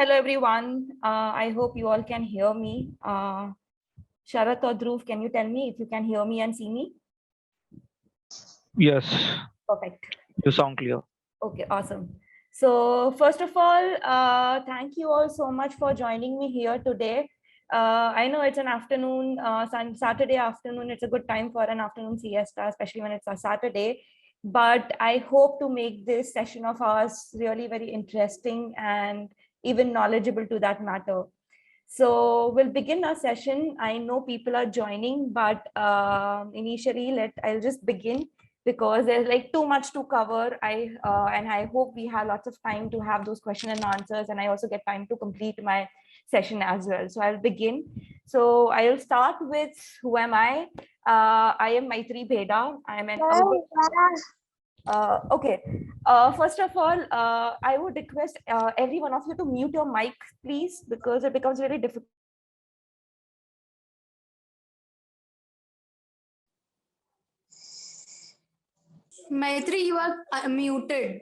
Hello, everyone. I hope you all can hear me. Sharat or Dhruv, can you tell me if you can hear me and see me? Yes, Perfect. you sound clear. Okay, awesome. So first of all, thank you all so much for joining me here today. I know it's an afternoon, Saturday afternoon. It's a good time for an afternoon siesta, especially when it's a Saturday. But I hope to make this session of ours really very interesting and even knowledgeable to that matter. So we'll begin our session. I know people are joining, but initially I'll just begin because there's like too much to cover. And I hope we have lots of time to have those question and answers, and I also get time to complete my session as well. So I'll begin. So I'll start with who am I? I am Maitri Bheda. I'm an okay. First of all, I would request every one of you to mute your mic, please, because it becomes very difficult. Maitri, you are muted.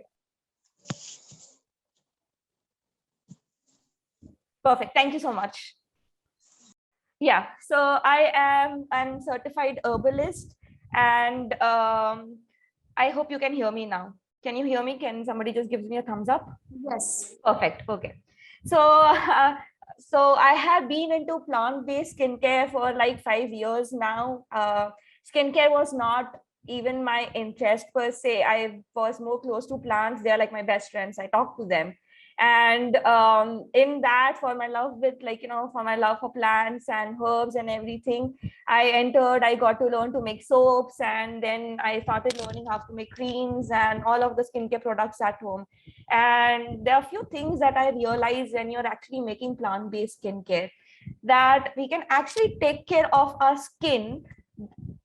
Perfect. Thank you so much. Yeah. So I'm certified herbalist, and I hope you can hear me now. Can you hear me? Can somebody just give me a thumbs up? Yes. Perfect. Okay. So, so I have been into plant-based skincare for like 5 years now. Skincare was not even my interest per se. I was more close to plants. They're like my best friends. I talk to them. And in that, for my love with for my love for plants and herbs and everything, I got to learn to make soaps, and then I started learning how to make creams and all of the skincare products at home. And there are a few things that I realized when you're actually making plant-based skincare, that we can actually take care of our skin,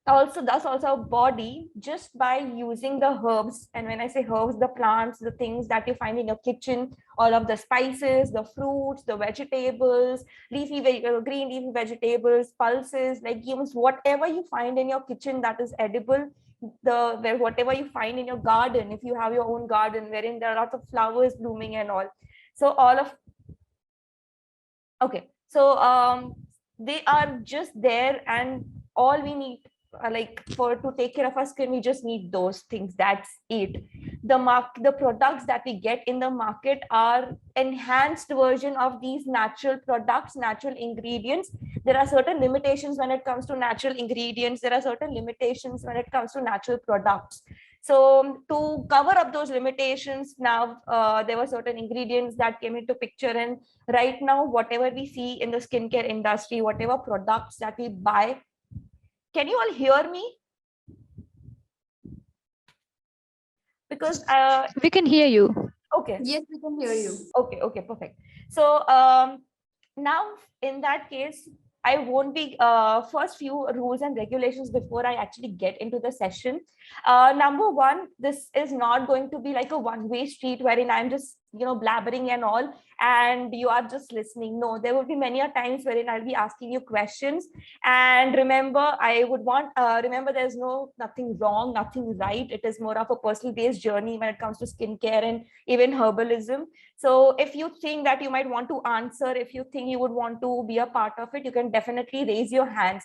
also our body, just by using the herbs. And when I say herbs, the plants, the things that you find in your kitchen, all of the spices, the fruits, the vegetables, green leafy vegetables, pulses, legumes, whatever you find in your kitchen that is edible, whatever you find in your garden, if you have your own garden wherein there are lots of flowers blooming and all. So all of okay, so they are just there, and all we need to take care of our skin, we just need those things. That's it. The products that we get in the market are enhanced version of these natural products, natural ingredients. There are certain limitations when it comes to natural ingredients. There are certain limitations when it comes to natural products. So to cover up those limitations, now there were certain ingredients that came into picture, and right now whatever we see in the skincare industry, whatever products that we buy, can you all hear me? Because we can hear you. Okay. Yes, we can hear you. Okay, perfect. So now in that case, I won't be first few rules and regulations before I actually get into the session. Number one, this is not going to be like a one-way street wherein I'm just blabbering and all, and you are just listening. No, there will be many a times wherein I'll be asking you questions. And remember, I would want remember, there's nothing wrong, nothing right. It is more of a personal based journey when it comes to skincare and even herbalism. So if you think that you might want to answer, if you think you would want to be a part of it, you can definitely raise your hands.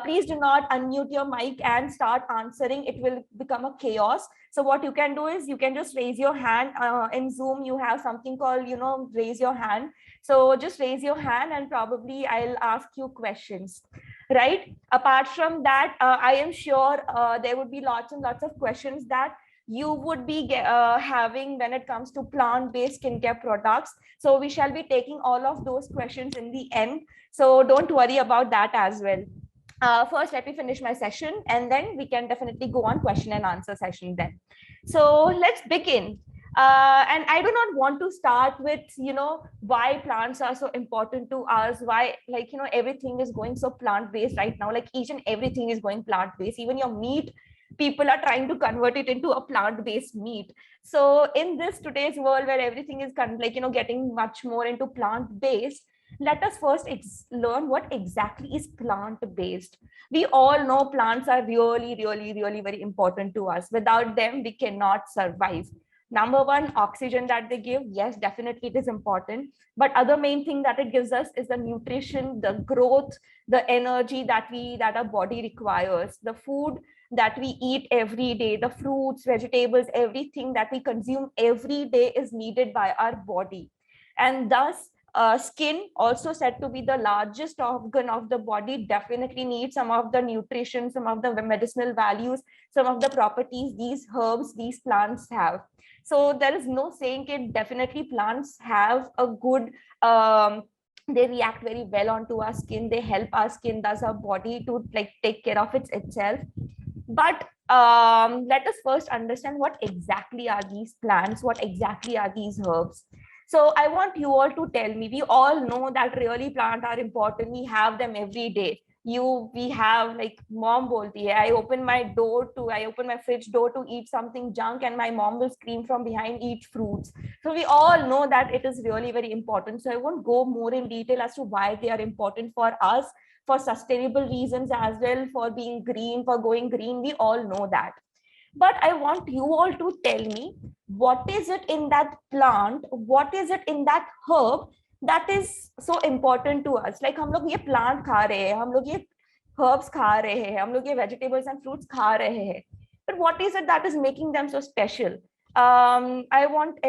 Please do not unmute your mic and start answering. It will become a chaos. So what you can do is you can just raise your hand. In Zoom, you have something called, raise your hand. So just raise your hand and probably I'll ask you questions, right? Apart from that, I am sure there would be lots and lots of questions that you would be having when it comes to plant-based skincare products. So we shall be taking all of those questions in the end. So don't worry about that as well. First, let me finish my session, and then we can definitely go on question and answer session then. So let's begin. And I do not want to start with, why plants are so important to us, why, everything is going so plant-based right now. Like each and everything is going plant-based. Even your meat, people are trying to convert it into a plant-based meat. So in this today's world where everything is kind of getting much more into plant-based, let us first learn what exactly is plant-based. We all know plants are really, really, really very important to us. Without them, we cannot survive. Number one, oxygen that they give. Yes, definitely it is important. But other main thing that it gives us is the nutrition, the growth, the energy that our body requires, the food that we eat every day, the fruits, vegetables, everything that we consume every day is needed by our body. And thus, skin, also said to be the largest organ of the body, definitely needs some of the nutrition, some of the medicinal values, some of the properties these herbs, these plants have. So there is no saying it. Definitely plants have a good, they react very well onto our skin. They help our skin, thus our body to like take care of itself. But let us first understand what exactly are these plants, what exactly are these herbs. So I want you all to tell me. We all know that really plants are important. We have them every day. We have like mom bolti hai. I open my fridge door to eat something junk, and my mom will scream from behind, eat fruits. So we all know that it is really very important. So I won't go more in detail as to why they are important for us, for sustainable reasons as well, for being green, for going green. We all know that. But I want you all to tell me, what is it in that plant, what is it in that herb that is so important to us? Like हम लोग ये plant खा रहे हैं, हम लोग ये herbs खा रहे हैं, हम लोग ये vegetables and fruits खा रहे हैं. But what is it that is making them so special? I want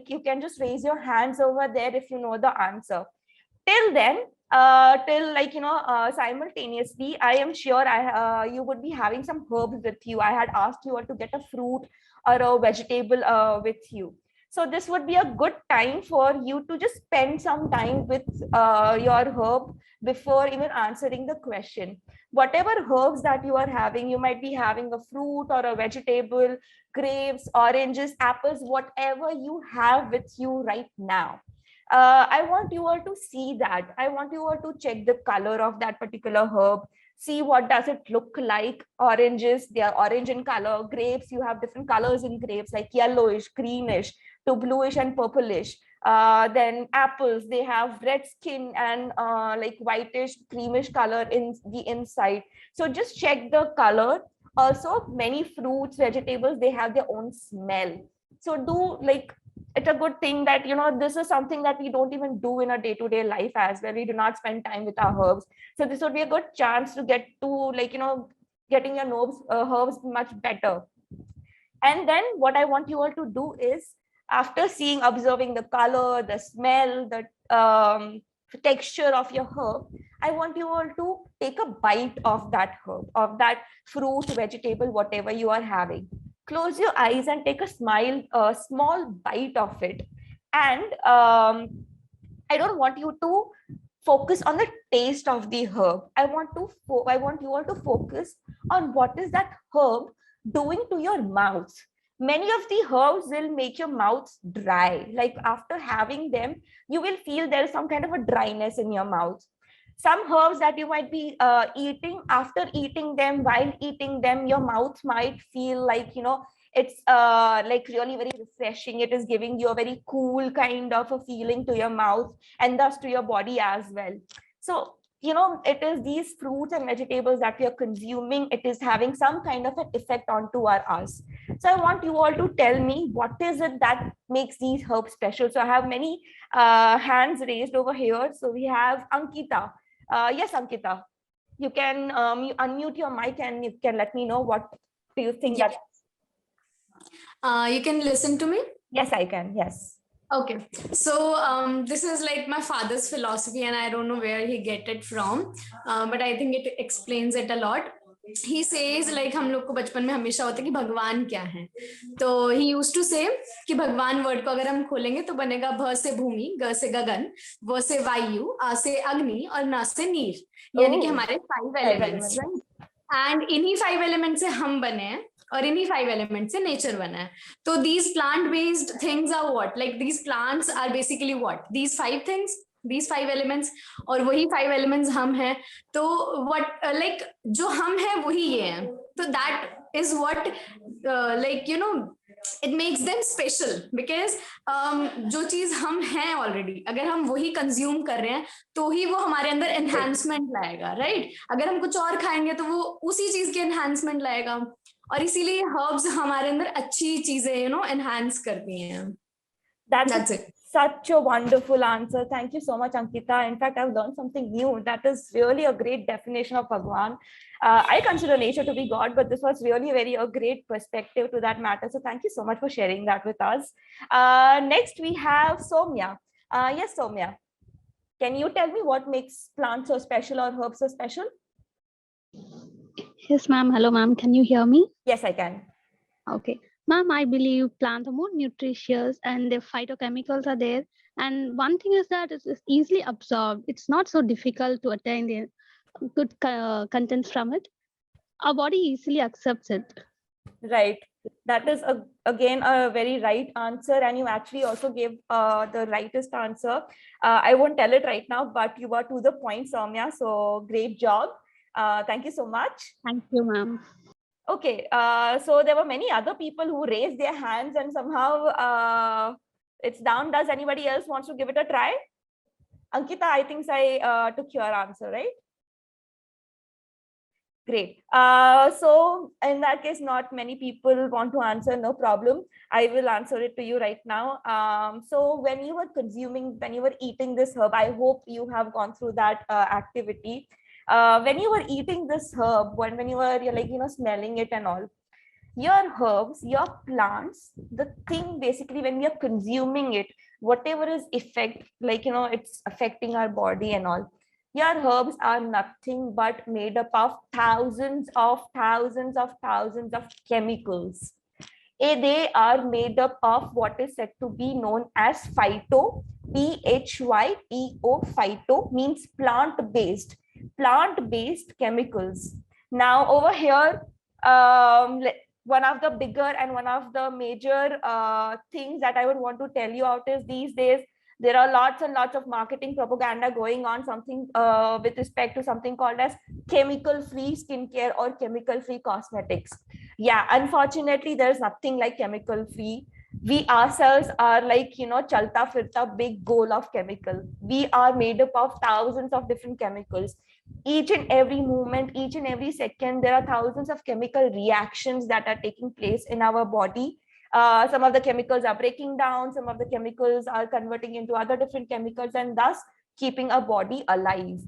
you can just raise your hands over there if you know the answer. Till then, simultaneously, I am sure you would be having some herbs with you. I had asked you all to get a fruit or a vegetable with you. So this would be a good time for you to just spend some time with your herb before even answering the question. Whatever herbs that you are having, you might be having a fruit or a vegetable, grapes, oranges, apples, whatever you have with you right now. I want you all to see that. I want you all to check the color of that particular herb. See what does it look like. Oranges, they are orange in color. Grapes, you have different colors in grapes, like yellowish, greenish, to bluish and purplish. Then apples, they have red skin and like whitish, creamish color in the inside. So just check the color. Also, many fruits, vegetables, they have their own smell. So do like, it's a good thing that this is something that we don't even do in a day-to-day life as well. We do not spend time with our herbs. So this would be a good chance to get to getting your herbs much better. And then what I want you all to do is, after observing the color, the smell, the texture of your herb, I want you all to take a bite of that herb, of that fruit, vegetable, whatever you are having. Close your eyes and take a small bite of it. And I don't want you to focus on the taste of the herb. I want you all to focus on what is that herb doing to your mouth. Many of the herbs will make your mouth dry. Like after having them, you will feel there is some kind of a dryness in your mouth. Some herbs that you might be eating, after eating them, while eating them, your mouth might feel like, it's like really very refreshing. It is giving you a very cool kind of a feeling to your mouth and thus to your body as well. So, it is these fruits and vegetables that we are consuming. It is having some kind of an effect onto us. So I want you all to tell me, what is it that makes these herbs special? So I have many hands raised over here. So we have Ankita. Yes, Ankita, you can unmute your mic and you can let me know what do you think that. You can listen to me? Yes, I can. Yes. Okay. So this is like my father's philosophy and I don't know where he get it from, but I think it explains it a lot. He says like हम लोग को बचपन में हमेशा होता है कि भगवान क्या है, तो he used to say कि भगवान वर्ड को अगर हम खोलेंगे तो बनेगा भ से भूमि, ग से गगन, व से वायु, आ से अग्नि और न से नीर, यानी कि हमारे 5 एलिमेंट्स, राइट? एंड इन्हीं 5 एलिमेंट से हम बने हैं और इन्हीं 5 एलिमेंट से नेचर बना है. तो these plant based things are what, like these plants are basically what, these 5 things, these 5 elements, और वही 5 elements हम हैं. तो what like जो हम हैं वही ये हैं. तो that is what like it makes them special because जो चीज हम हैं already, अगर हम वही consume कर रहे हैं तो ही वो हमारे अंदर enhancement लाएगा, right? अगर हम कुछ और खाएंगे तो वो उसी चीज के enhancement लाएगा. और इसीलिए हर्ब्स हमारे अंदर अच्छी चीजें एनहांस करती हैं. That's it. Such a wonderful answer. Thank you so much, Ankita. In fact, I've learned something new. That is really a great definition of Bhagwan. I consider nature to be God, but this was really a great perspective to that matter. So thank you so much for sharing that with us. Next, we have Soumya. Yes, Soumya. Can you tell me what makes plants so special or herbs so special? Yes, ma'am. Hello, ma'am. Can you hear me? Yes, I can. Okay. Ma'am, I believe plants are more nutritious and the phytochemicals are there. And one thing is that it's easily absorbed. It's not so difficult to attain the good contents from it. Our body easily accepts it. Right. That is again a very right answer, and you actually also gave the rightest answer. I won't tell it right now, but you were to the point, Soumya. So great job. Thank you so much. Thank you, ma'am. Okay. So there were many other people who raised their hands, and somehow it's down. Does anybody else wants to give it a try? Ankita, I think I took your answer, right? Great. So in that case, not many people want to answer, no problem. I will answer it to you right now. So when you were eating this herb, I hope you have gone through that activity. When you were eating this herb, when you're like, smelling it and all, your herbs, your plants, the thing basically when we are consuming it, whatever is effect, like, it's affecting our body and all, your herbs are nothing but made up of thousands of chemicals. They are made up of what is said to be known as phyto, P-H-Y-T-O, phyto means plant-based chemicals. Now over here, one of the bigger and one of the major things that I would want to tell you out is these days, there are lots and lots of marketing propaganda going on, something with respect to something called as chemical-free skincare or chemical-free cosmetics. Yeah, unfortunately, there's nothing like chemical-free. We ourselves are like, chalta firta big goal of chemical. We are made up of thousands of different chemicals. Each and every moment, each and every second, there are thousands of chemical reactions that are taking place in our body. Some of the chemicals are breaking down, some of the chemicals are converting into other different chemicals, and thus keeping our body alive.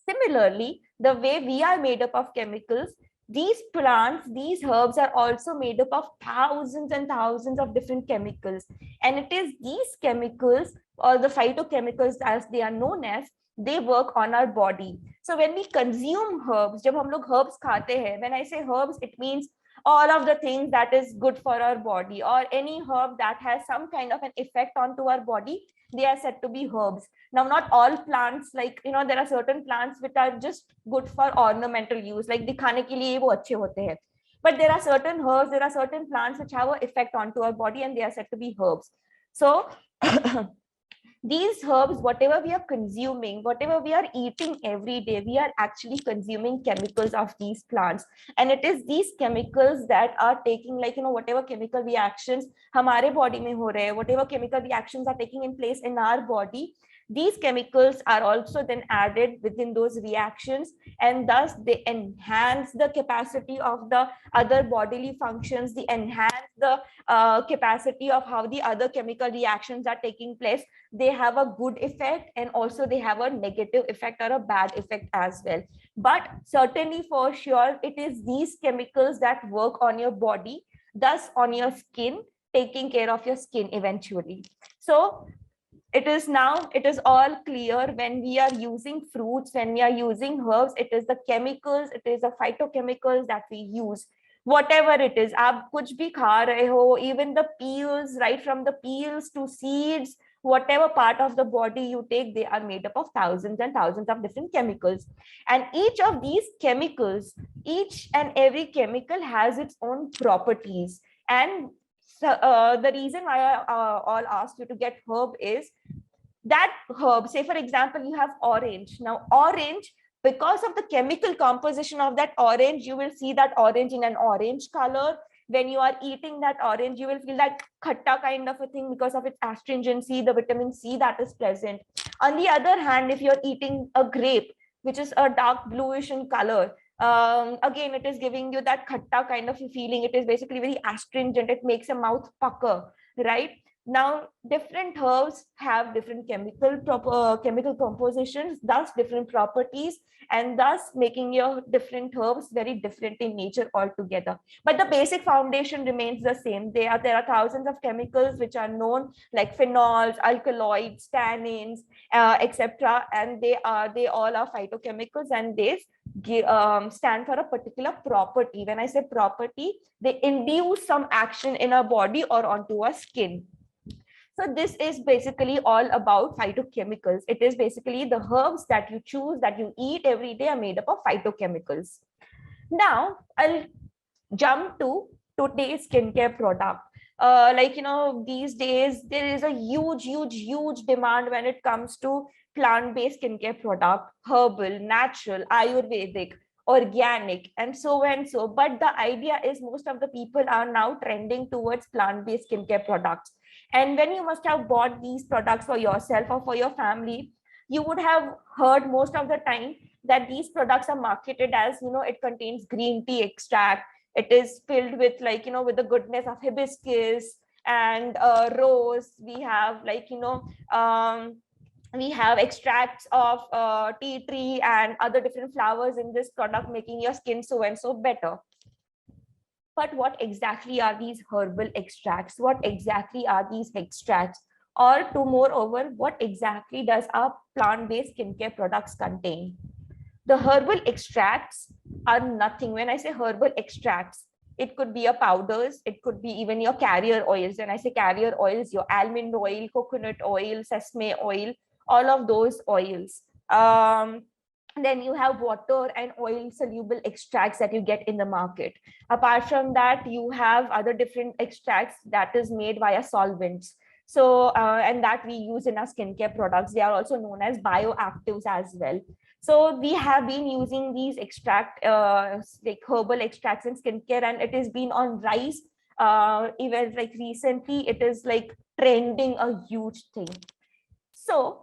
Similarly, the way we are made up of chemicals, these plants, these herbs are also made up of thousands and thousands of different chemicals. And it is these chemicals, or the phytochemicals as they are known as, they work on our body. So when we consume herbs, jab hum log herbs khate hain, when I say herbs, it means all of the things that is good for our body, or any herb that has some kind of an effect onto our body, they are said to be herbs. Now, not all plants, like, there are certain plants which are just good for ornamental use, like dikhane ke liye wo achhe hote hain. But there are certain herbs, there are certain plants which have an effect onto our body, and they are said to be herbs. So these herbs, whatever we are consuming, whatever we are eating every day, we are actually consuming chemicals of these plants. And it is these chemicals that are taking, like, whatever chemical reactions hamare body mein ho rahe hai, whatever chemical reactions are taking in place in our body, these chemicals are also then added within those reactions, and thus they enhance the capacity of the other bodily functions, they enhance the capacity of how the other chemical reactions are taking place. They have a good effect, and also they have a negative effect or a bad effect as well. But certainly, for sure, it is these chemicals that work on your body, thus on your skin, taking care of your skin eventually. So it is all clear. When we are using fruits, when we are using herbs, it is the chemicals, it is the phytochemicals that we use. Whatever it is, aap kuch bhi kha rahe ho, even the peels, right from the peels to seeds, whatever part of the body you take, they are made up of thousands and thousands of different chemicals. And each of these chemicals, each and every chemical has its own properties. And so, the reason why I all asked you to get herb is that herb, say for example, you have orange. Now, orange, because of the chemical composition of that orange, you will see that orange in an orange color. When you are eating that orange, you will feel that khatta kind of a thing because of its astringency, the vitamin C that is present. On the other hand, if you're eating a grape, which is a dark bluish in color, Again, it is giving you that khatta kind of a feeling. It is basically very astringent. It makes your mouth pucker, right? Now, different herbs have different chemical compositions, thus different properties, and thus making your different herbs very different in nature altogether. But the basic foundation remains the same. There are thousands of chemicals which are known, like phenols, alkaloids, tannins, etc., and they all are phytochemicals, and they stand for a particular property. When I say property, they induce some action in our body or onto our skin. So this is basically all about phytochemicals. It is basically the herbs that you choose, that you eat every day, are made up of phytochemicals. Now I'll jump to today's skincare product. These days there is a huge demand when it comes to plant-based skincare product, herbal, natural, ayurvedic, organic, and so and so. But the idea is most of the people are now trending towards plant-based skincare products. And when you must have bought these products for yourself or for your family, you would have heard most of the time that these products are marketed as, it contains green tea extract. It is filled with with the goodness of hibiscus and rose. We have we have extracts of tea tree and other different flowers in this product, making your skin so and so better. But what exactly are these herbal extracts? What exactly are these extracts? Or to moreover, what exactly does our plant-based skincare products contain? The herbal extracts are nothing. When I say herbal extracts, it could be your powders, it could be even your carrier oils. When I say carrier oils, your almond oil, coconut oil, sesame oil, all of those oils. Then you have water and oil soluble extracts that you get in the market. Apart from that, you have other different extracts that is made via solvents. So, and that we use in our skincare products. They are also known as bioactives as well. So we have been using these like herbal extracts in skincare, and it has been on rise. Even like recently, it is like trending a huge thing. So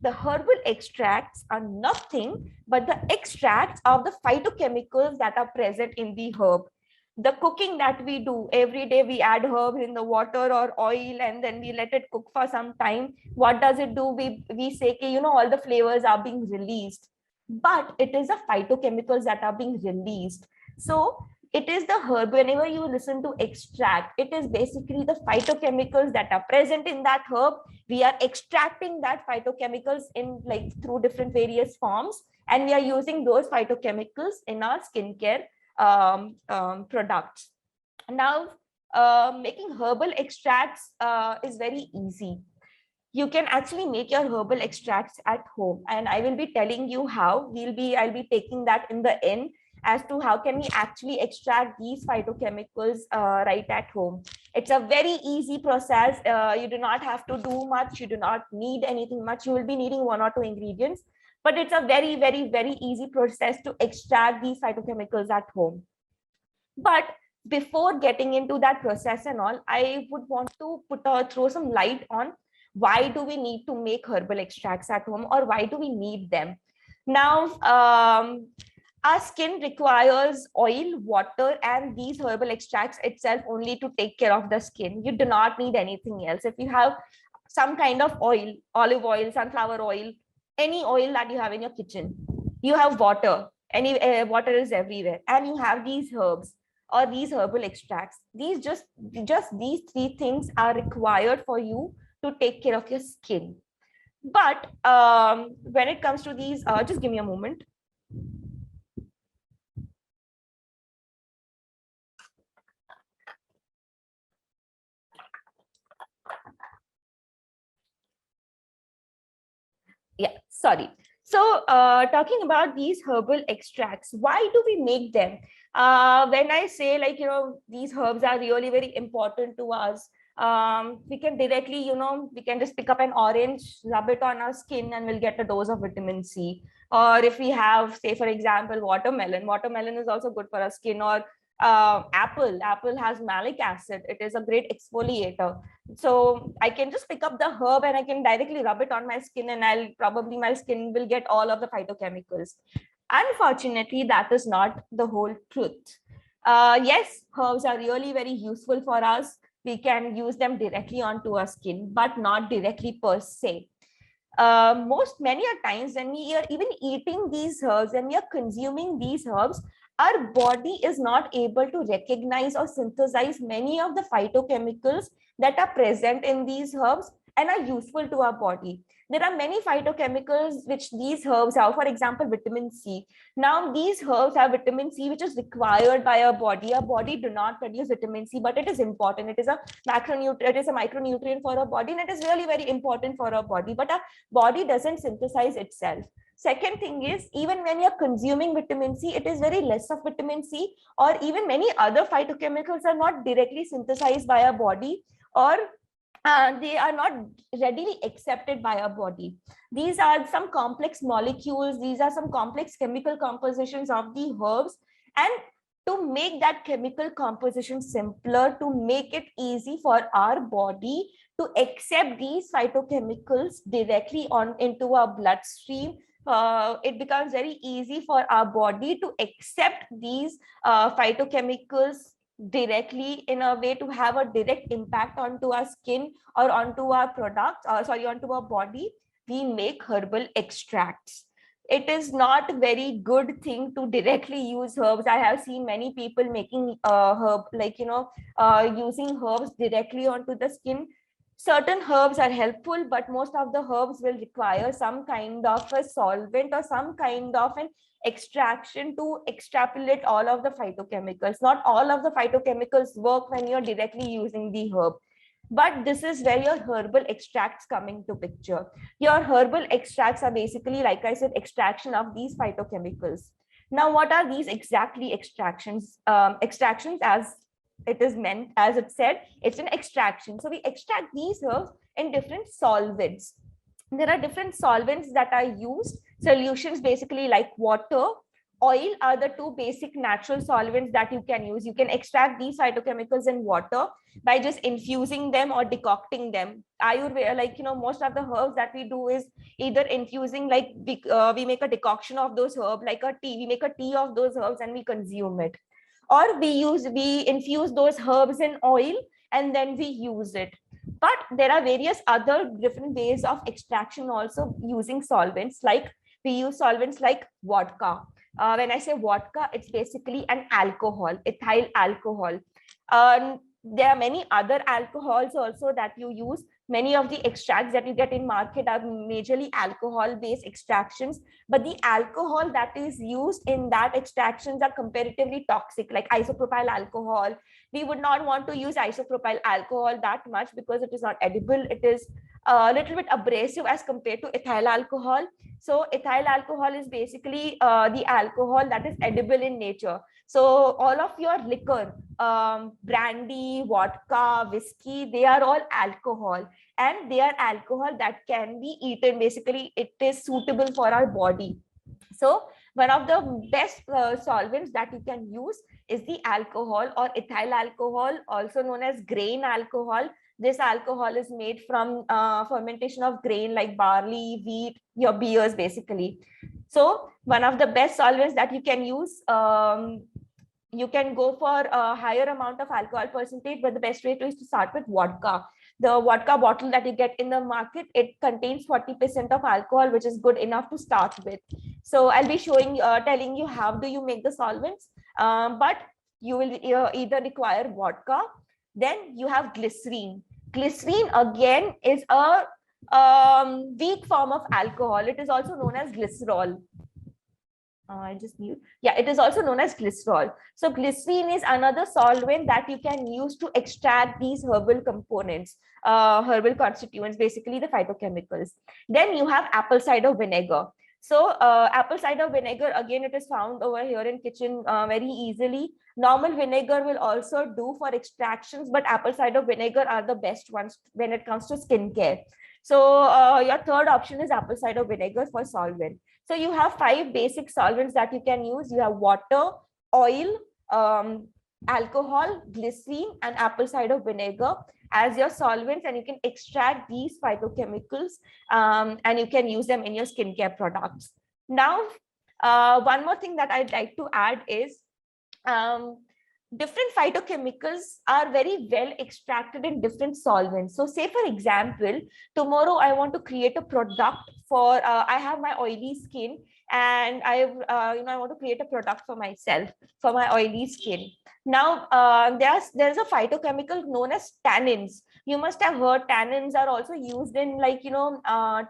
the herbal extracts are nothing but the extracts of the phytochemicals that are present in the herb. The cooking that we do every day, we add herbs in the water or oil, and then we let it cook for some time. What does it do? We say, all the flavors are being released, but it is the phytochemicals that are being released. So it is the herb. Whenever you listen to extract, it is basically the phytochemicals that are present in that herb. We are extracting that phytochemicals in through different various forms, and we are using those phytochemicals in our skincare products. Now, making herbal extracts is very easy. You can actually make your herbal extracts at home, and I will be telling you how. I'll be taking that in the end as to how can we actually extract these phytochemicals right at home. It's a very easy process. You do not have to do much. You do not need anything much. You will be needing 1 or 2 ingredients, but it's a very easy process to extract these phytochemicals at home. But before getting into that process and all, I would want to throw some light on why do we need to make herbal extracts at home, or why do we need them. Now, our skin requires oil, water, and these herbal extracts itself only to take care of the skin. You do not need anything else. If you have some kind of oil, olive oil, sunflower oil, any oil that you have in your kitchen, you have water, water is everywhere, and you have these herbs or these herbal extracts. Just these 3 things are required for you to take care of your skin. But when it comes to these, just give me a moment. Yeah, sorry. So talking about these herbal extracts, why do we make them? When I say these herbs are really very important to us, we can directly, we can just pick up an orange, rub it on our skin, and we'll get a dose of vitamin C. Or if we have, say, for example, watermelon is also good for our skin. Or apple has malic acid. It is a great exfoliator. So I can just pick up the herb and I can directly rub it on my skin, and my skin will get all of the phytochemicals. Unfortunately, that is not the whole truth. Yes, herbs are really very useful for us. We can use them directly onto our skin, but not directly per se. Many a times when we are even eating these herbs, when we are consuming these herbs, our body is not able to recognize or synthesize many of the phytochemicals that are present in these herbs and are useful to our body. There are many phytochemicals which these herbs have, for example, vitamin C. Now, these herbs have vitamin C, which is required by our body. Our body do not produce vitamin C, but it is important. It is a macronutrient, it is a micronutrient for our body, and it is really very important for our body. But our body doesn't synthesize itself. Second thing is, even when you're consuming vitamin C, it is very less of vitamin C, or even many other phytochemicals are not directly synthesized by our body, or they are not readily accepted by our body. These are some complex molecules, these are some complex chemical compositions of the herbs, and to make that chemical composition simpler, to make it easy for our body to accept these phytochemicals directly on into our bloodstream, it becomes very easy for our body to accept these phytochemicals directly in a way to have a direct impact onto our skin or onto our products, onto our body. We make herbal extracts. It is not a very good thing to directly use herbs. I have seen many people making using herbs directly onto the skin. Certain herbs are helpful, but most of the herbs will require some kind of a solvent or some kind of an extraction to extrapolate all of the phytochemicals. Not all of the phytochemicals work when you're directly using the herb. But this is where your herbal extracts come into picture. Your herbal extracts are basically, like I said, extraction of these phytochemicals. Now, what are these exactly extractions? Extractions, as it is meant, as it said, it's an extraction. So we extract these herbs in different solvents. There are different solvents that are used. Solutions basically like water, oil are the two basic natural solvents that you can use. You can extract these phytochemicals in water by just infusing them or decocting them. Ayurveda, most of the herbs that we do is either infusing, we make a decoction of those herbs, like a tea. We make a tea of those herbs and we consume it. Or we infuse those herbs in oil and then we use it. But there are various other different ways of extraction also using solvents. Like we use solvents like vodka. When I say vodka, it's basically an alcohol, ethyl alcohol. There are many other alcohols also that you use. Many of the extracts that you get in market are majorly alcohol-based extractions, but the alcohol that is used in that extractions are comparatively toxic, like isopropyl alcohol. We would not want to use isopropyl alcohol that much because it is not edible. It is a little bit abrasive as compared to ethyl alcohol. So ethyl alcohol is basically the alcohol that is edible in nature. So all of your liquor, brandy, vodka, whiskey, they are all alcohol, and they are alcohol that can be eaten. Basically, it is suitable for our body. So one of the best solvents that you can use is the alcohol or ethyl alcohol, also known as grain alcohol. This alcohol is made from fermentation of grain like barley, wheat, your beers basically. So one of the best solvents that you can use, you can go for a higher amount of alcohol percentage, but the best way is to start with vodka. The vodka bottle that you get in the market, it contains 40% of alcohol, which is good enough to start with. So I'll be telling you how do you make the solvents, but you will either require vodka. Then you have glycerin. Glycerin again is a weak form of alcohol. It is also known as glycerol. It is also known as glycerol. So glycerin is another solvent that you can use to extract these herbal components, herbal constituents, basically the phytochemicals. Then you have apple cider vinegar. So apple cider vinegar, again, it is found over here in kitchen very easily. Normal vinegar will also do for extractions, but apple cider vinegar are the best ones when it comes to skincare. So your third option is apple cider vinegar for solvent. So you have 5 basic solvents that you can use. You have water, oil, alcohol, glycerin, and apple cider vinegar as your solvents, and you can extract these phytochemicals and you can use them in your skincare products. Now, One more thing that I'd like to add is different phytochemicals are very well extracted in different solvents. So say for example, tomorrow I want to create a product for, I have my oily skin, and I want to create a product for myself for my oily skin. Now there's a phytochemical known as tannins. You must have heard tannins are also used in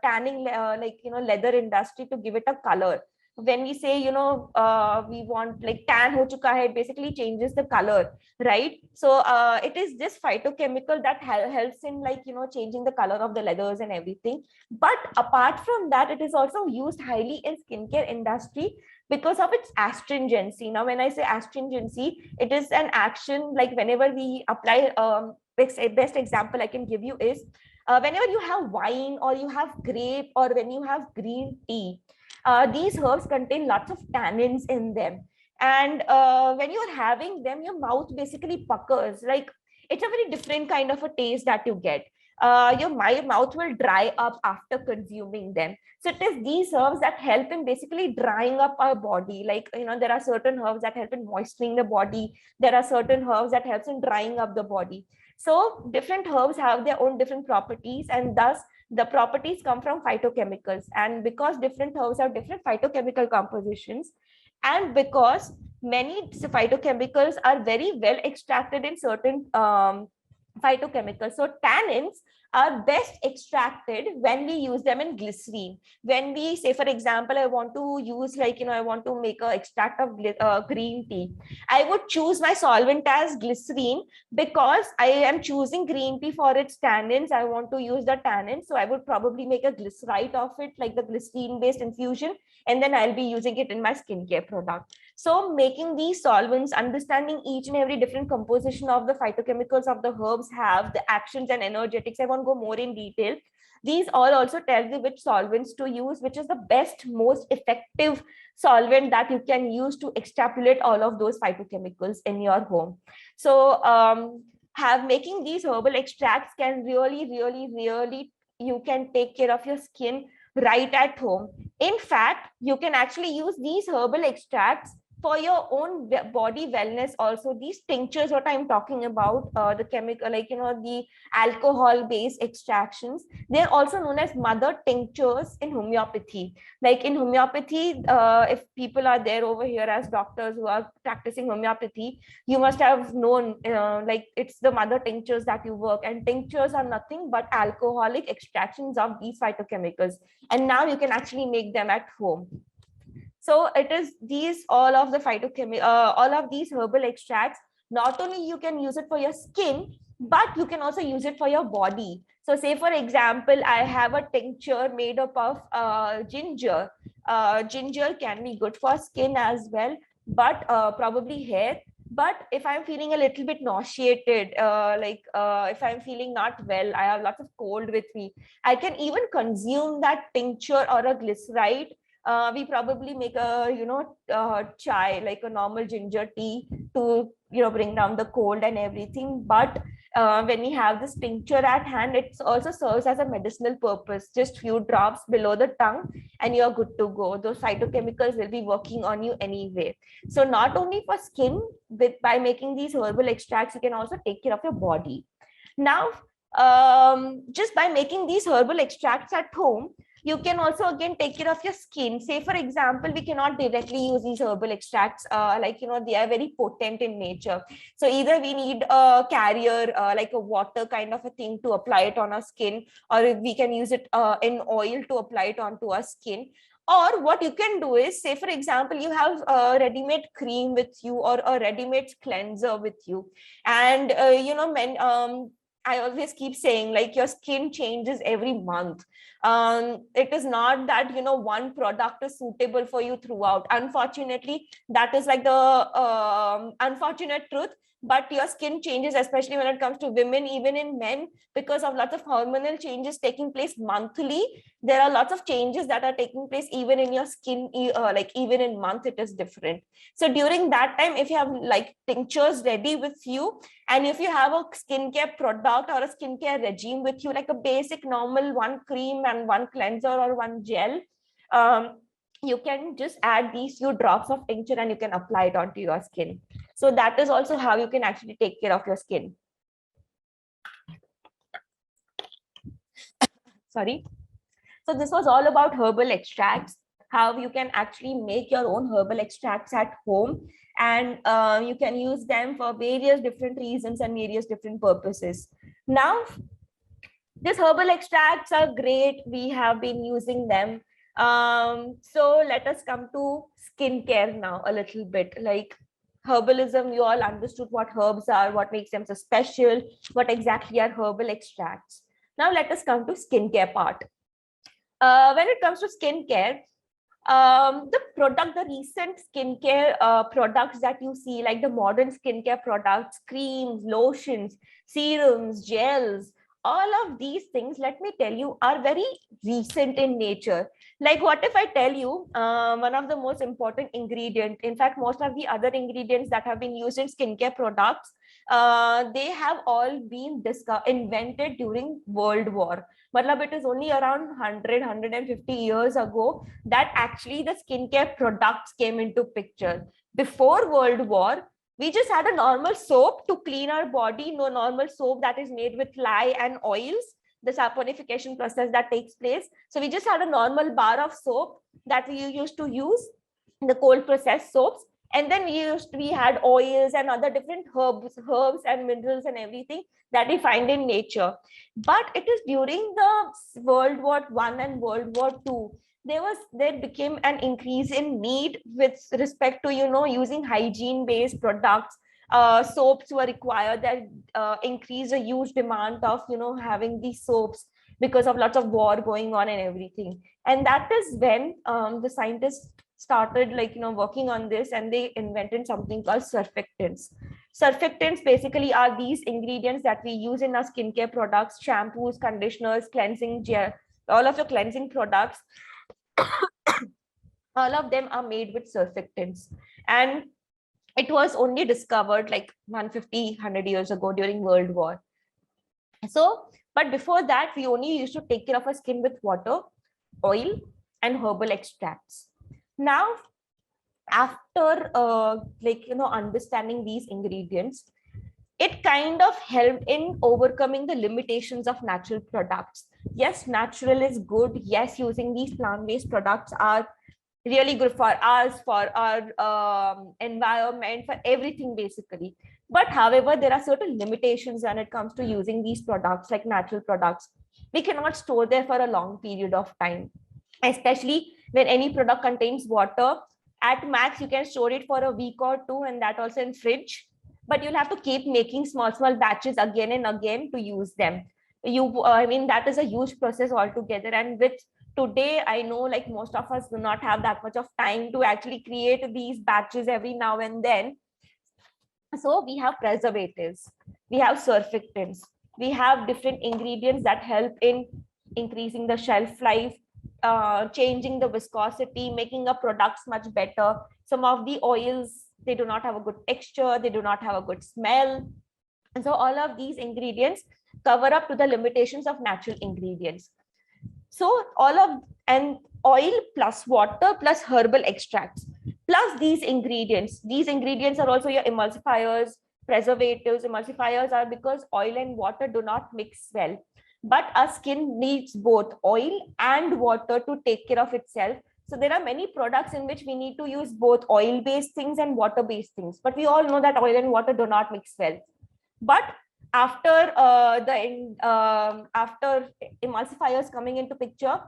tanning, leather industry to give it a color. When we say we want like tan ho chuka hai, it basically changes the color, right? So it is this phytochemical that helps in changing the color of the leathers and everything. But apart from that, it is also used highly in skincare industry because of its astringency. Now when I say astringency, it is an action like whenever we apply, best example I can give you is whenever you have wine or you have grape or when you have green tea, these herbs contain lots of tannins in them. And when you're having them, your mouth basically puckers. Like it's a very different kind of a taste that you get. My mouth will dry up after consuming them. So it is these herbs that help in basically drying up our body. Like, there are certain herbs that help in moistening the body. There are certain herbs that helps in drying up the body. So different herbs have their own different properties, and thus the properties come from phytochemicals. And because different herbs have different phytochemical compositions, and because many phytochemicals are very well extracted in certain phytochemicals, so tannins are best extracted when we use them in glycerin. When we say, for example, I want to use I want to make an extract of green tea, I would choose my solvent as glycerin because I am choosing green tea for its tannins. I want to use the tannins, so I would probably make a glycerite of it, like the glycerin based infusion, and then I'll be using it in my skincare product. So making these solvents, understanding each and every different composition of the phytochemicals of the herbs have, the actions and energetics, I won't go more in detail. These all also tell you which solvents to use, which is the best, most effective solvent that you can use to extrapolate all of those phytochemicals in your home. So making these herbal extracts can really, you can take care of your skin right at home. In fact, you can actually use these herbal extracts for your own body wellness also. These tinctures, what I'm talking about, the chemical, the alcohol based extractions, they're also known as mother tinctures in homeopathy. Like in homeopathy, if people are there over here as doctors who are practicing homeopathy, you must have known it's the mother tinctures that you work, and tinctures are nothing but alcoholic extractions of these phytochemicals, and now you can actually make them at home. So it is these, all of these herbal extracts, not only you can use it for your skin, but you can also use it for your body. So say for example, I have a tincture made up of ginger. Ginger can be good for skin as well, but probably hair. But if I'm feeling a little bit nauseated, if I'm feeling not well, I have lots of cold with me, I can even consume that tincture or a glycerite. We probably make a chai, like a normal ginger tea, to bring down the cold and everything. But when we have this tincture at hand, it also serves as a medicinal purpose. Just few drops below the tongue and you're good to go. Those phytochemicals will be working on you anyway. So not only for skin, by making these herbal extracts, you can also take care of your body. Now just by making these herbal extracts at home, you can also again take care of your skin. Say for example, we cannot directly use these herbal extracts, they are very potent in nature. So either we need a carrier, like a water kind of a thing to apply it on our skin, or we can use it in oil to apply it onto our skin. Or what you can do is, say for example, you have a ready-made cream with you or a ready-made cleanser with you, and I always keep saying, like, your skin changes every month. It is not that one product is suitable for you throughout. Unfortunately, that is like the unfortunate truth. But your skin changes, especially when it comes to women, even in men, because of lots of hormonal changes taking place monthly. There are lots of changes that are taking place even in your skin, even in month it is different. So during that time, if you have like tinctures ready with you, and if you have a skincare product or a skincare regime with you, like a basic normal one cream and one cleanser or one gel, you can just add these few drops of tincture and you can apply it onto your skin. So that is also how you can actually take care of your skin. Sorry. So this was all about herbal extracts, how you can actually make your own herbal extracts at home, and you can use them for various different reasons and various different purposes. Now, these herbal extracts are great. We have been using them. So let us come to skincare now a little bit. Like herbalism, you all understood what herbs are, what makes them so special, what exactly are herbal extracts. Now let us come to skincare part. When it comes to skincare, the recent skincare products that you see, like the modern skincare products, creams, lotions, serums, gels, all of these things, let me tell you, are very recent in nature. Like, what if I tell you one of the most important ingredients, in fact, most of the other ingredients that have been used in skincare products, they have all been invented during World War. Matlab, it is only around 150 years ago that actually the skincare products came into picture. Before World War, we just had a normal soap to clean our body, no normal soap that is made with lye and oils, the saponification process that takes place. So we just had a normal bar of soap that we used to use, the cold processed soaps. And then we had oils and other different herbs and minerals and everything that we find in nature. But it is during the World War I and World War II, there became an increase in need with respect to using hygiene based products. Soaps were required, that increased a huge demand of having these soaps because of lots of war going on and everything. And that is when the scientists started working on this, and they invented something called surfactants. Surfactants basically are these ingredients that we use in our skincare products, shampoos, conditioners, cleansing gel, all of your cleansing products. All of them are made with surfactants, and it was only discovered like 150 years ago during World War. So, but before that, we only used to take care of our skin with water, oil, and herbal extracts. Now, after understanding these ingredients, it kind of helped in overcoming the limitations of natural products. Yes, natural is good. Yes, using these plant-based products are really good for us, for our environment, for everything basically. But however, there are certain limitations when it comes to using these products, like natural products. We cannot store them for a long period of time, especially when any product contains water. At max, you can store it for a week or two, and that also in fridge. But you'll have to keep making small batches again and again to use them. I mean, that is a huge process altogether. And with today, I know like most of us do not have that much of time to actually create these batches every now and then. So we have preservatives, we have surfactants, we have different ingredients that help in increasing the shelf life, changing the viscosity, making the products much better. Some of the oils, they do not have a good texture, they do not have a good smell. And so all of these ingredients cover up to the limitations of natural ingredients. So and oil plus water plus herbal extracts plus these ingredients are also your emulsifiers, preservatives. Emulsifiers are because oil and water do not mix well, but our skin needs both oil and water to take care of itself. So there are many products in which we need to use both oil-based things and water-based things, but we all know that oil and water do not mix well. But after after emulsifiers coming into picture,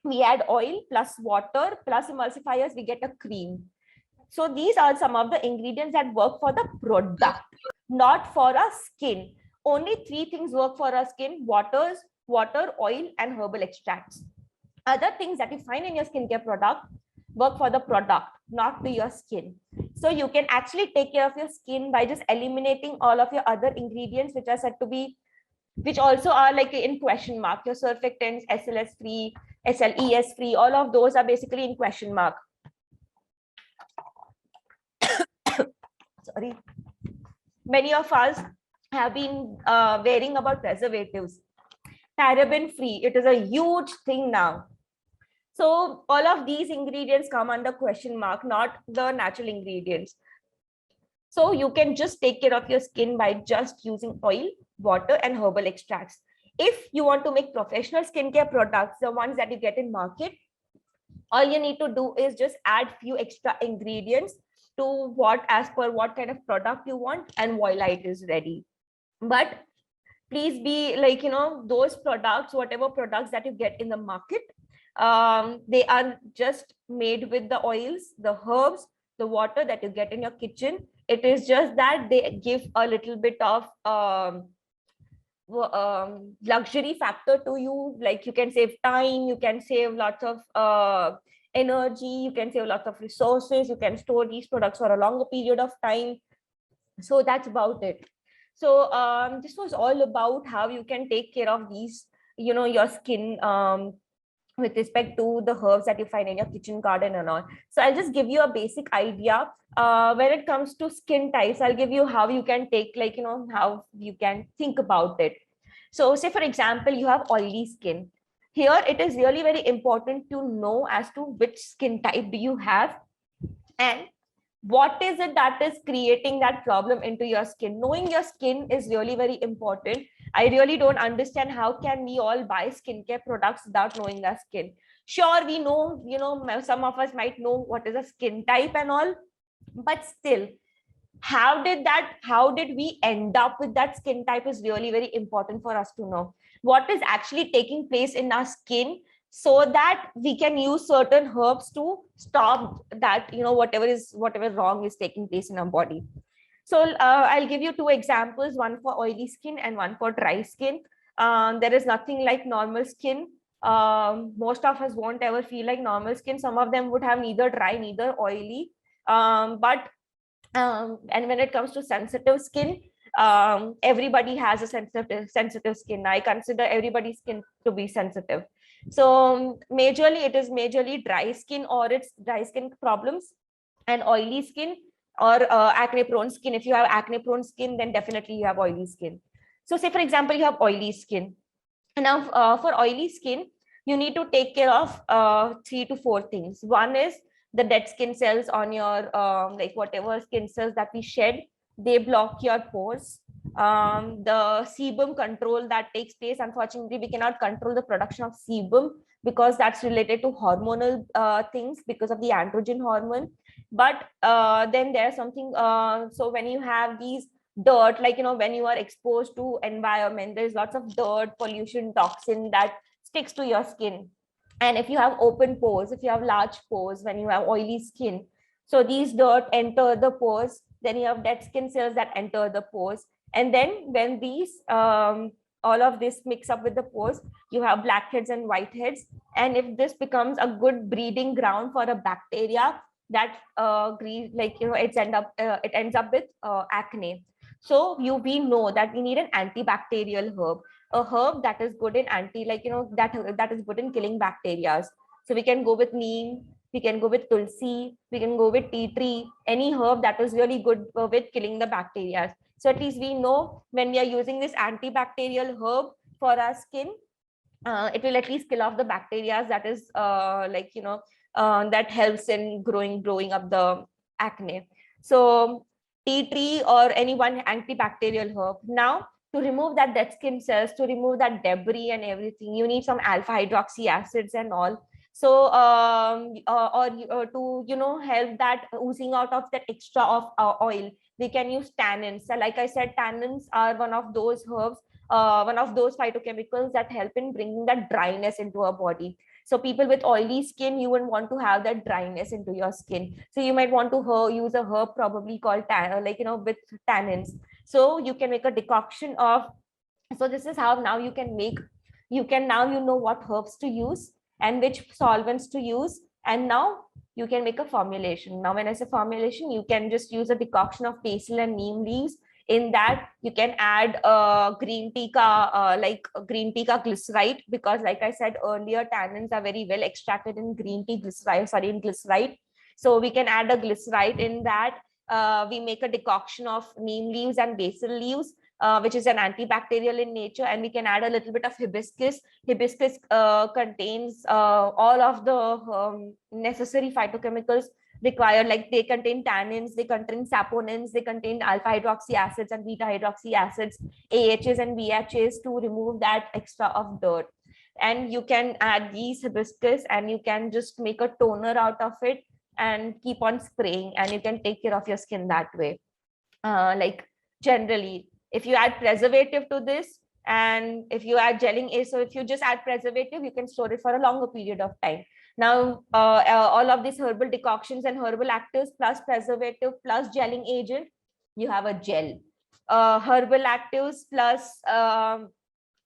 we add oil plus water plus emulsifiers, we get a cream. So these are some of the ingredients that work for the product, not for our skin. Only three things work for our skin: water, oil, and herbal extracts. Other things that you find in your skincare product work for the product, not to your skin. So you can actually take care of your skin by just eliminating all of your other ingredients, which are said to be, which also are like in question mark. Your surfactants, SLS free, SLES free, all of those are basically in question mark. Sorry. Many of us have been worrying about preservatives. Paraben free, it is a huge thing now. So all of these ingredients come under question mark, not the natural ingredients. So you can just take care of your skin by just using oil, water, and herbal extracts. If you want to make professional skincare products, the ones that you get in market, all you need to do is just add few extra ingredients to what, as per what kind of product you want, and voila, it is ready. But please be like, those products, whatever products that you get in the market, they are just made with the oils, the herbs, the water that you get in your kitchen. It is just that they give a little bit of luxury factor to you. Like, you can save time, you can save lots of energy, you can save lots of resources, you can store these products for a longer period of time. So that's about it. So this was all about how you can take care of these, your skin, with respect to the herbs that you find in your kitchen garden and all. So I'll just give you a basic idea. When it comes to skin types, I'll give you how you can take, like, how you can think about it. So say, for example, you have oily skin. Here, it is really very important to know as to which skin type do you have, and what is it that is creating that problem into your skin. Knowing your skin is really very important. I really don't understand how can we all buy skincare products without knowing our skin. Sure, we know, some of us might know what is a skin type and all, but still, how did we end up with that skin type is really very important for us to know. What is actually taking place in our skin, so that we can use certain herbs to stop that, whatever wrong is taking place in our body. So I'll give you two examples, one for oily skin and one for dry skin. There is nothing like normal skin. Most of us won't ever feel like normal skin. Some of them would have neither dry, neither oily. And when it comes to sensitive skin, everybody has a sensitive skin. I consider everybody's skin to be sensitive. So it is majorly dry skin or it's dry skin problems, and oily skin or acne prone skin. If you have acne prone skin, then definitely you have oily skin. So say, for example, you have oily skin. Now for oily skin, you need to take care of 3 to 4 things. One is the dead skin cells on your like whatever skin cells that we shed, they block your pores. The sebum control that takes place, unfortunately we cannot control the production of sebum because that's related to hormonal things because of the androgen hormone. But then there's something, so when you have these dirt, like, when you are exposed to environment, there's lots of dirt, pollution, toxin that sticks to your skin. And if you have open pores, if you have large pores, when you have oily skin, so these dirt enter the pores, then you have dead skin cells that enter the pores. And then when these, all of this mix up with the pores, you have blackheads and whiteheads. And if this becomes a good breeding ground for a bacteria, that it ends up with acne. So we know that we need an antibacterial herb, a herb that is good in that is good in killing bacteria. So we can go with neem, we can go with tulsi, we can go with tea tree, any herb that is really good with killing the bacteria. So at least we know when we are using this antibacterial herb for our skin, it will at least kill off the bacteria that is that helps in growing up the acne. So tea tree or any one antibacterial herb. Now, to remove that dead skin cells, to remove that debris and everything, you need some alpha hydroxy acids and all. So to help that oozing out of that extra of oil, we can use tannins. So like I said, tannins are one of those herbs, one of those phytochemicals that help in bringing that dryness into our body. So people with oily skin, you wouldn't want to have that dryness into your skin. So you might want to use a herb probably called with tannins. So you can make a decoction of, so this is how now you know what herbs to use and which solvents to use. And now you can make a formulation. Now, when I say formulation, you can just use a decoction of basil and neem leaves. In that, you can add green tea glyceride, because like I said earlier, tannins are very well extracted in green tea glyceride. So we can add a glyceride in that. We make a decoction of neem leaves and basil leaves. which is an antibacterial in nature, and we can add a little bit of hibiscus. Hibiscus contains all of the necessary phytochemicals required, like they contain tannins, they contain saponins, they contain alpha hydroxy acids and beta hydroxy acids, AHs and BHAs to remove that extra of dirt. And you can add these hibiscus and you can just make a toner out of it and keep on spraying, and you can take care of your skin that way. Like generally, if you add preservative to this, and if you add gelling ace, so if you just add preservative, you can store it for a longer period of time. Now, all of these herbal decoctions and herbal actives plus preservative plus gelling agent, you have a gel. Herbal actives plus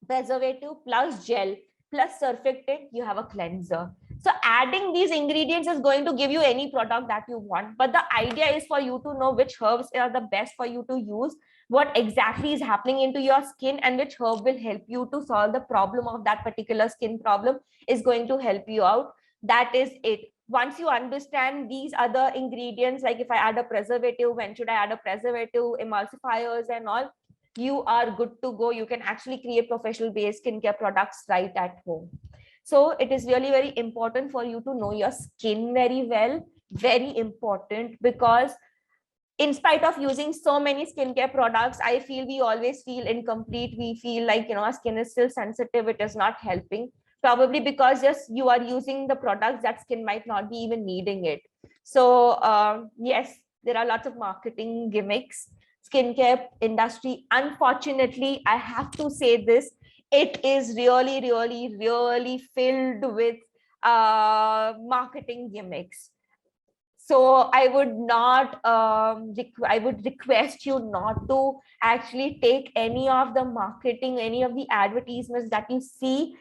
preservative plus gel plus surfactant, you have a cleanser. So adding these ingredients is going to give you any product that you want. But the idea is for you to know which herbs are the best for you to use, what exactly is happening into your skin, and which herb will help you to solve the problem of that particular skin problem is going to help you out. That is it. Once you understand these other ingredients, like if I add a preservative, when should I add a preservative, emulsifiers and all, you are good to go. You can actually create professional based skincare products right at home. So it is really very important for you to know your skin very well, very important, because in spite of using so many skincare products, I feel we always feel incomplete. We feel like, our skin is still sensitive. It is not helping, probably because just you are using the products that skin might not be even needing it. So yes, there are lots of marketing gimmicks. Skincare industry, unfortunately, I have to say this, it is really, really, really filled with marketing gimmicks. So I would not, I would request you not to actually take any of the marketing, any of the advertisements that you see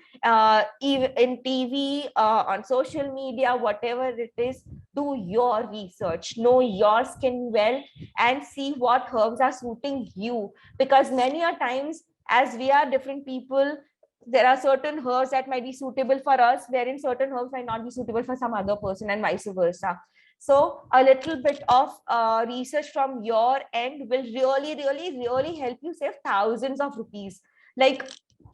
even in TV, on social media, whatever it is. Do your research, know your skin well, and see what herbs are suiting you. Because many a times, as we are different people, there are certain herbs that might be suitable for us, wherein certain herbs might not be suitable for some other person, and vice versa. So a little bit of research from your end will really, really, really help you save thousands of rupees. Like,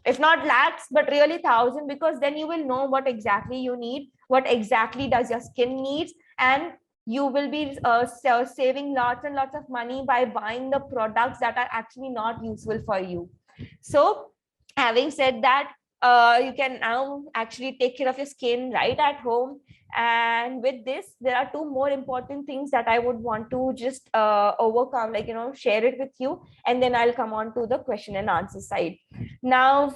if not lakhs, but really thousands, because then you will know what exactly you need, what exactly does your skin needs, and you will be saving lots and lots of money by buying the products that are actually not useful for you. So having said that, you can now actually take care of your skin right at home. And with this, there are two more important things that I would want to just overcome, like, share it with you, and then I'll come on to the question and answer side. Now,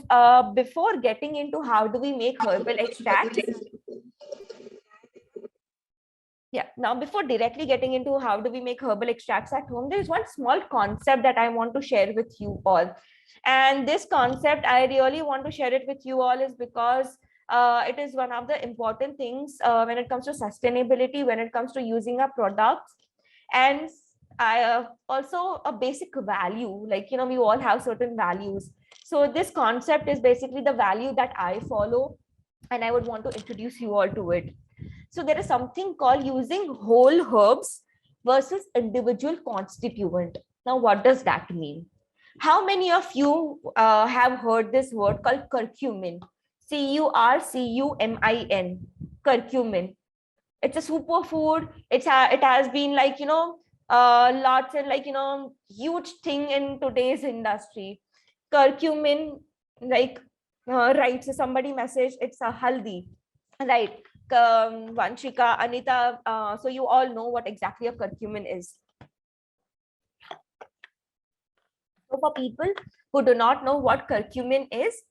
before getting into how do we make herbal extracts, now before directly getting into how do we make herbal extracts at home, there is one small concept that I want to share with you all. And this concept, I really want to share it with you all, is because it is one of the important things when it comes to sustainability, when it comes to using our products. And also a basic value, like, we all have certain values. So this concept is basically the value that I follow, and I would want to introduce you all to it. So there is something called using whole herbs versus individual constituent. Now, what does that mean? How many of you have heard this word called curcumin? Curcumin. Curcumin. It's a superfood. It has been like, lots and like, huge thing in today's industry. Curcumin, like, right. So somebody messaged, it's a haldi, right? Vanshika, Anita, so you all know what exactly a curcumin is. So for people who do not know what curcumin is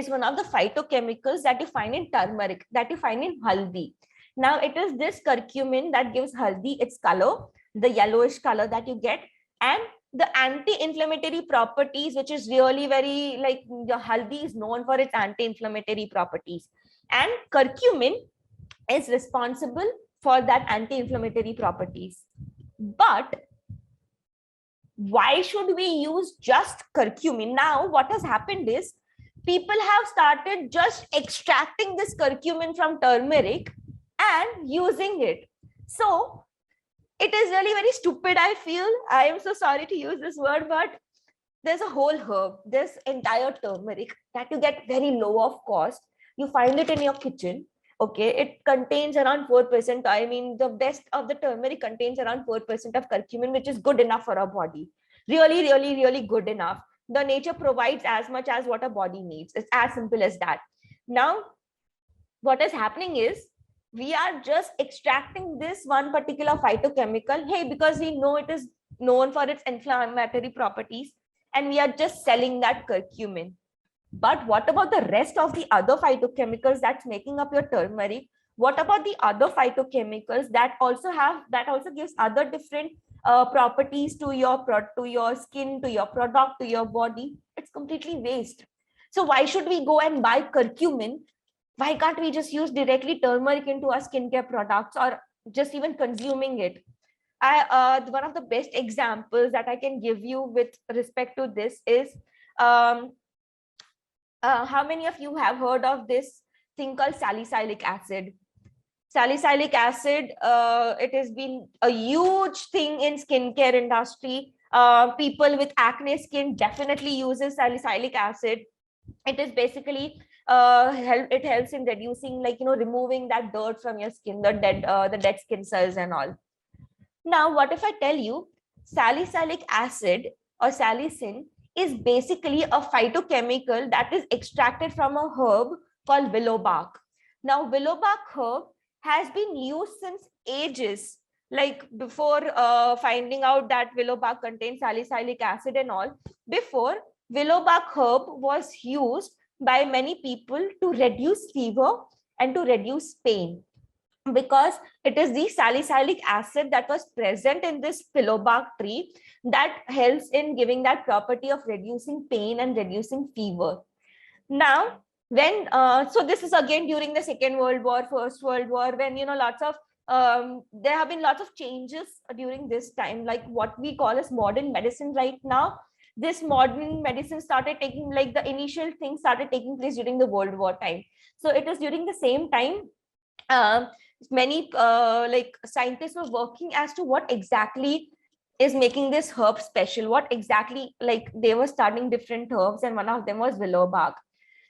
one of the phytochemicals that you find in turmeric, that you find in haldi. Now, it is this curcumin that gives haldi its color, the yellowish color that you get, and the anti-inflammatory properties, which is really very, like, the haldi is known for its anti-inflammatory properties. And curcumin is responsible for that anti-inflammatory properties. But why should we use just curcumin? Now, what has happened is people have started just extracting this curcumin from turmeric and using it. So it is really very stupid, I feel. I am so sorry to use this word, but there's a whole herb, this entire turmeric that you get very low of cost. You find it in your kitchen. Okay, it contains around 4%. I mean, the best of the turmeric contains around 4% of curcumin, which is good enough for our body. Really, really, really good enough. The nature provides as much as what a body needs. It's as simple as that. Now, what is happening is we are just extracting this one particular phytochemical, hey, because we know it is known for its inflammatory properties, and we are just selling that curcumin. But what about the rest of the other phytochemicals that's making up your turmeric? What about the other phytochemicals that also gives other different properties to your skin, to your product, to your body? It's completely waste. So why should we go and buy curcumin? Why can't we just use directly turmeric into our skincare products, or just even consuming it? One of the best examples that I can give you with respect to this is, how many of you have heard of this thing called salicylic acid? Salicylic acid, it has been a huge thing in skincare industry. People with acne skin definitely uses salicylic acid. It is basically it helps in reducing, like, removing that dirt from your skin, the dead skin cells and all. Now, what if I tell you salicylic acid or salicin is basically a phytochemical that is extracted from a herb called willow bark. Now, willow bark herb has been used since ages, like before finding out that willow bark contains salicylic acid and all. Before, willow bark herb was used by many people to reduce fever and to reduce pain, because it is the salicylic acid that was present in this willow bark tree that helps in giving that property of reducing pain and reducing fever. Now, when so this is again during the Second World War, First World War, when there have been lots of changes during this time, like what we call as modern medicine right now. This modern medicine started taking, like, the initial things started taking place during the World War time. So it is during the same time many scientists were working as to what exactly is making this herb special, what exactly, like, they were studying different herbs, and one of them was willow bark.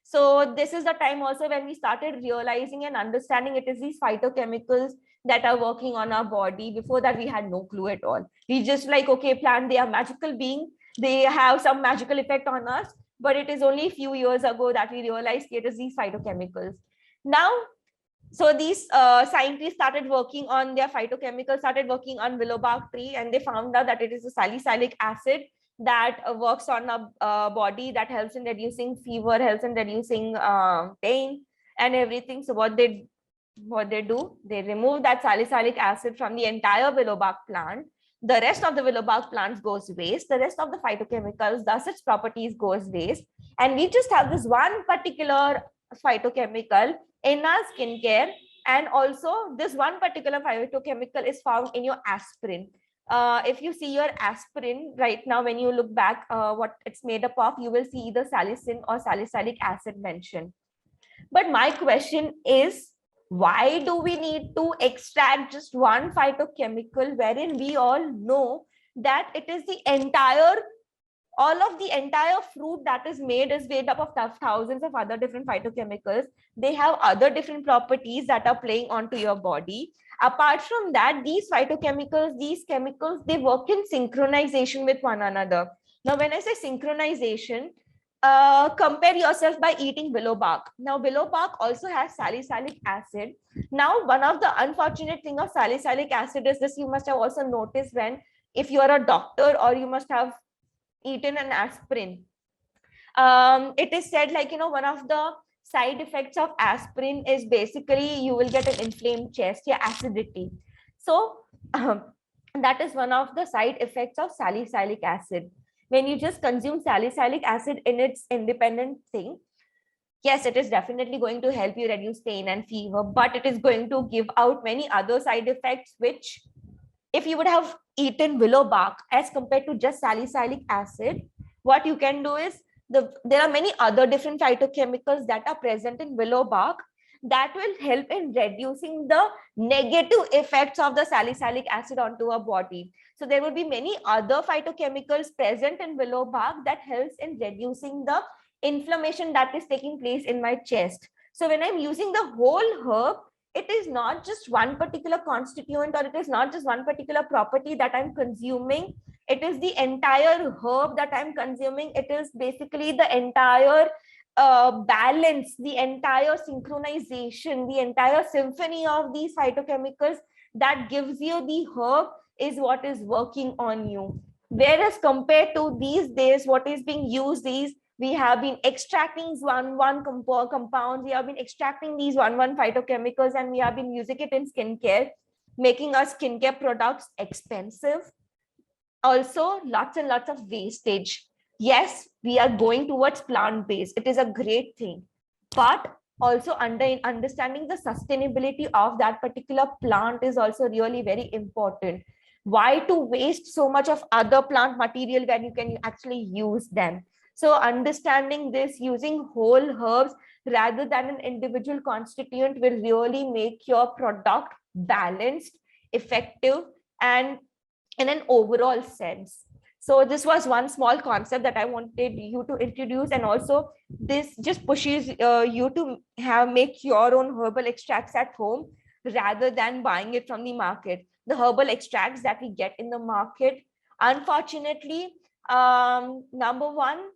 So this is the time also when we started realizing and understanding it is these phytochemicals that are working on our body. Before that, we had no clue at all. We just like, okay, plant, they are magical being, they have some magical effect on us. But it is only a few years ago that we realized it is these phytochemicals. Now, so these scientists started working on their phytochemicals, started working on willow bark tree, and they found out that it is a salicylic acid that works on a body, that helps in reducing fever, helps in reducing pain and everything. So what they do, they remove that salicylic acid from the entire willow bark plant. The rest of the willow bark plants goes waste. The rest of the phytochemicals, thus its properties, goes waste. And we just have this one particular phytochemical in our skincare. And also this one particular phytochemical is found in your aspirin. If you see your aspirin right now, when you look back what it's made up of, you will see either salicin or salicylic acid mentioned. But my question is, why do we need to extract just one phytochemical wherein we all know that it is the entire fruit that is made up of thousands of other different phytochemicals? They have other different properties that are playing onto your body. Apart from that, these phytochemicals, these chemicals, they work in synchronization with one another. Now, when I say synchronization, compare yourself by eating willow bark. Now, willow bark also has salicylic acid. Now, one of the unfortunate thing of salicylic acid is this: you must have also noticed when, if you are a doctor or you must have eaten an aspirin, it is said, like, one of the side effects of aspirin is basically you will get an inflamed chest, yeah, acidity. So that is one of the side effects of salicylic acid. When you just consume salicylic acid in its independent thing, yes, it is definitely going to help you reduce pain and fever, but it is going to give out many other side effects, which, if you would have eaten willow bark as compared to just salicylic acid, what you can do is, there are many other different phytochemicals that are present in willow bark that will help in reducing the negative effects of the salicylic acid onto our body. So there will be many other phytochemicals present in willow bark that helps in reducing the inflammation that is taking place in my chest. So when I'm using the whole herb, it is not just one particular constituent, or it is not just one particular property that I'm consuming. It is the entire herb that I'm consuming. It is basically the entire balance, the entire synchronization, the entire symphony of these phytochemicals that gives you the herb is what is working on you. Whereas compared to these days, what is being used is we have been extracting compounds, we have been extracting these one phytochemicals, and we have been using it in skincare, making our skincare products expensive. Also, lots and lots of wastage. Yes, we are going towards plant-based. It is a great thing. But also understanding the sustainability of that particular plant is also really very important. Why to waste so much of other plant material when you can actually use them? So understanding this, using whole herbs rather than an individual constituent will really make your product balanced, effective, and in an overall sense. So this was one small concept that I wanted you to introduce, and also this just pushes you to make your own herbal extracts at home rather than buying it from the market. The herbal extracts that we get in the market, unfortunately, number one,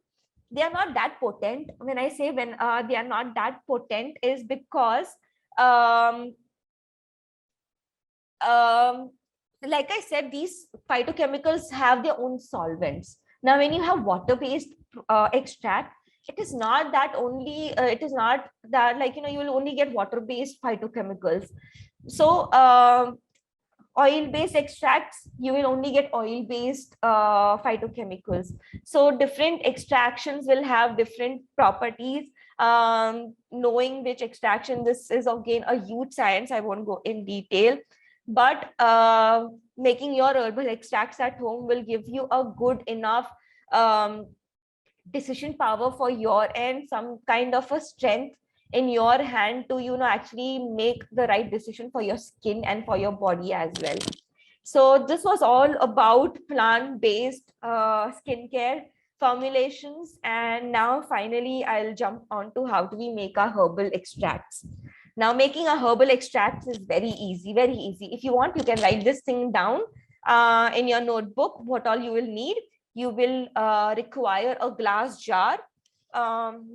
they are not that potent. When I say they are not that potent is because like I said, these phytochemicals have their own solvents. Now, when you have water-based extract, it is not that like, you will only get water-based phytochemicals. So oil-based extracts, you will only get oil-based phytochemicals. So different extractions will have different properties. Knowing which extraction, this is again a huge science. I won't go in detail. But making your herbal extracts at home will give you a good enough decision power for your end, some kind of a strength in your hand to actually make the right decision for your skin and for your body as well. So this was all about plant-based skincare formulations, and now finally I'll jump on to how do we make our herbal extracts. Now, making a herbal extract is very easy, very easy. If you want, you can write this thing down in your notebook, what all you will need. You will require a glass jar.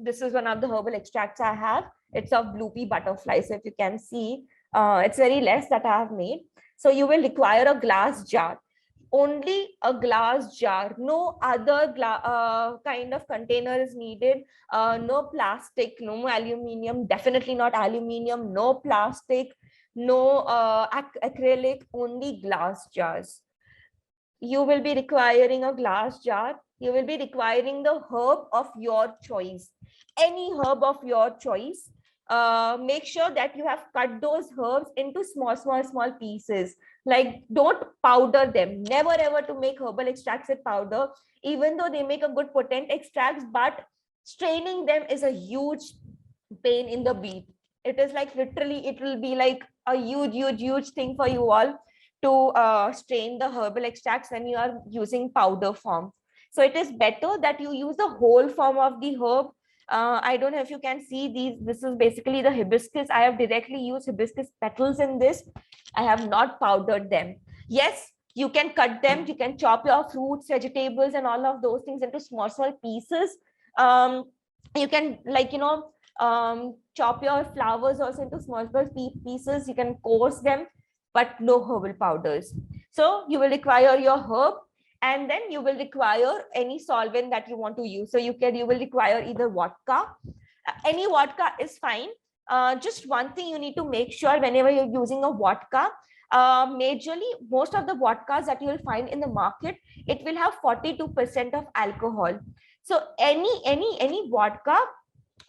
This is one of the herbal extracts I have. It's of blue pea butterfly. So if you can see, it's very less that I have made. So you will require a glass jar. Only a glass jar, no other kind of container is needed. No plastic, no aluminium, definitely not aluminium, no plastic, no acrylic, only glass jars. You will be requiring a glass jar. You will be requiring the herb of your choice, any herb of your choice. Make sure that you have cut those herbs into small pieces. Like, don't powder them. Never ever to make herbal extracts with powder, even though they make a good potent extracts, but straining them is a huge pain in the beat. It is like literally, it will be like a huge thing for you all to strain the herbal extracts when you are using powder form. So it is better that you use the whole form of the herb. I don't know if you can see these. This is basically the hibiscus. I have directly used hibiscus petals in this. I have not powdered them. Yes, you can cut them. You can chop your fruits, vegetables, and all of those things into small pieces. You can, like, chop your flowers also into small pieces. You can coarse them, but no herbal powders. So you will require your herb, and then you will require any solvent that you want to use. So you will require either vodka. Any vodka is fine. Just one thing you need to make sure whenever you're using a vodka, majorly most of the vodkas that you will find in the market, it will have 42% of alcohol. So any vodka,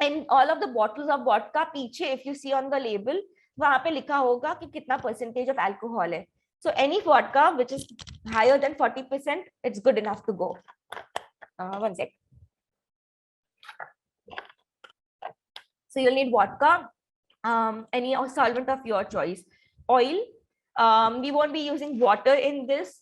and all of the bottles of vodka, पीछे if you see on the label, वहां पे लिखा होगा कि कितना percentage of alcohol है. So any vodka which is higher than 40%, it's good enough to go. One sec. So you'll need vodka, any solvent of your choice. Oil, we won't be using water in this,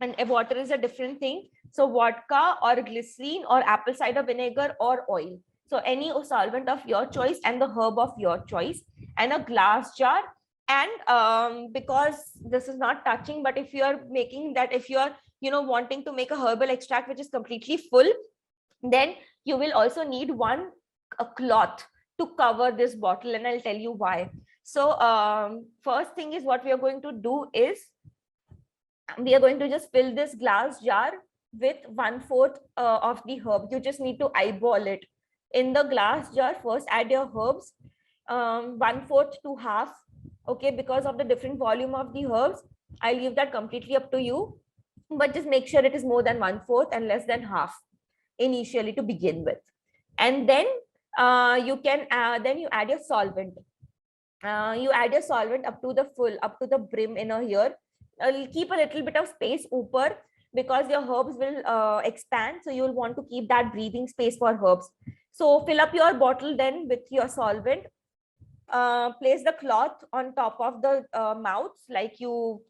and water is a different thing. So vodka or glycerin or apple cider vinegar or oil. So any solvent of your choice and the herb of your choice, and a glass jar. And because this is not touching, but if you're making that, if you're wanting to make a herbal extract which is completely full, then you will also need a cloth to cover this bottle, and I'll tell you why. So first thing is, what we are going to do is, we are going to just fill this glass jar with 1/4 of the herb. You just need to eyeball it in the glass jar. First add your herbs, 1/4 to half, okay, because of the different volume of the herbs. I'll leave that completely up to you, but just make sure it is more than 1/4 and less than half initially to begin with. And then you add your solvent. You add your solvent up to the full, up to the brim in here. Keep a little bit of space upper, because your herbs will expand, so you'll want to keep that breathing space for herbs. So fill up your bottle then with your solvent. Place the cloth on top of the mouth, like you,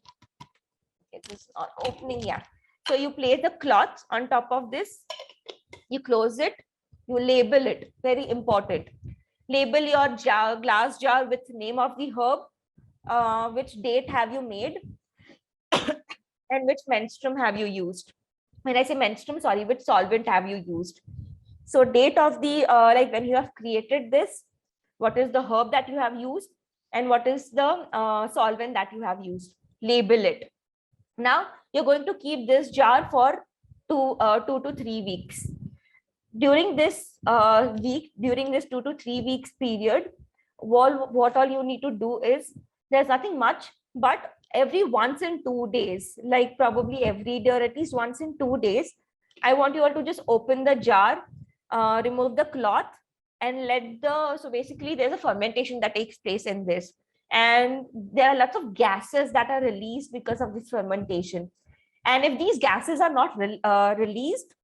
it is not opening, yeah. So you place the cloth on top of this, you close it, you label it, very important. Label your glass jar with name of the herb, which date have you made, and which menstruum have you used. When I say menstruum, sorry, which solvent have you used. So date of the, like when you have created this, what is the herb that you have used, and what is the solvent that you have used. Label it. Now you're going to keep this jar for 2 to 3 weeks. During this during this 2 to 3 weeks period, what all you need to do is, there's nothing much, but every once in 2 days, like probably every day or at least once in 2 days, I want you all to just open the jar, remove the cloth, and so basically there's a fermentation that takes place in this, and there are lots of gases that are released because of this fermentation. And if these gases are not released,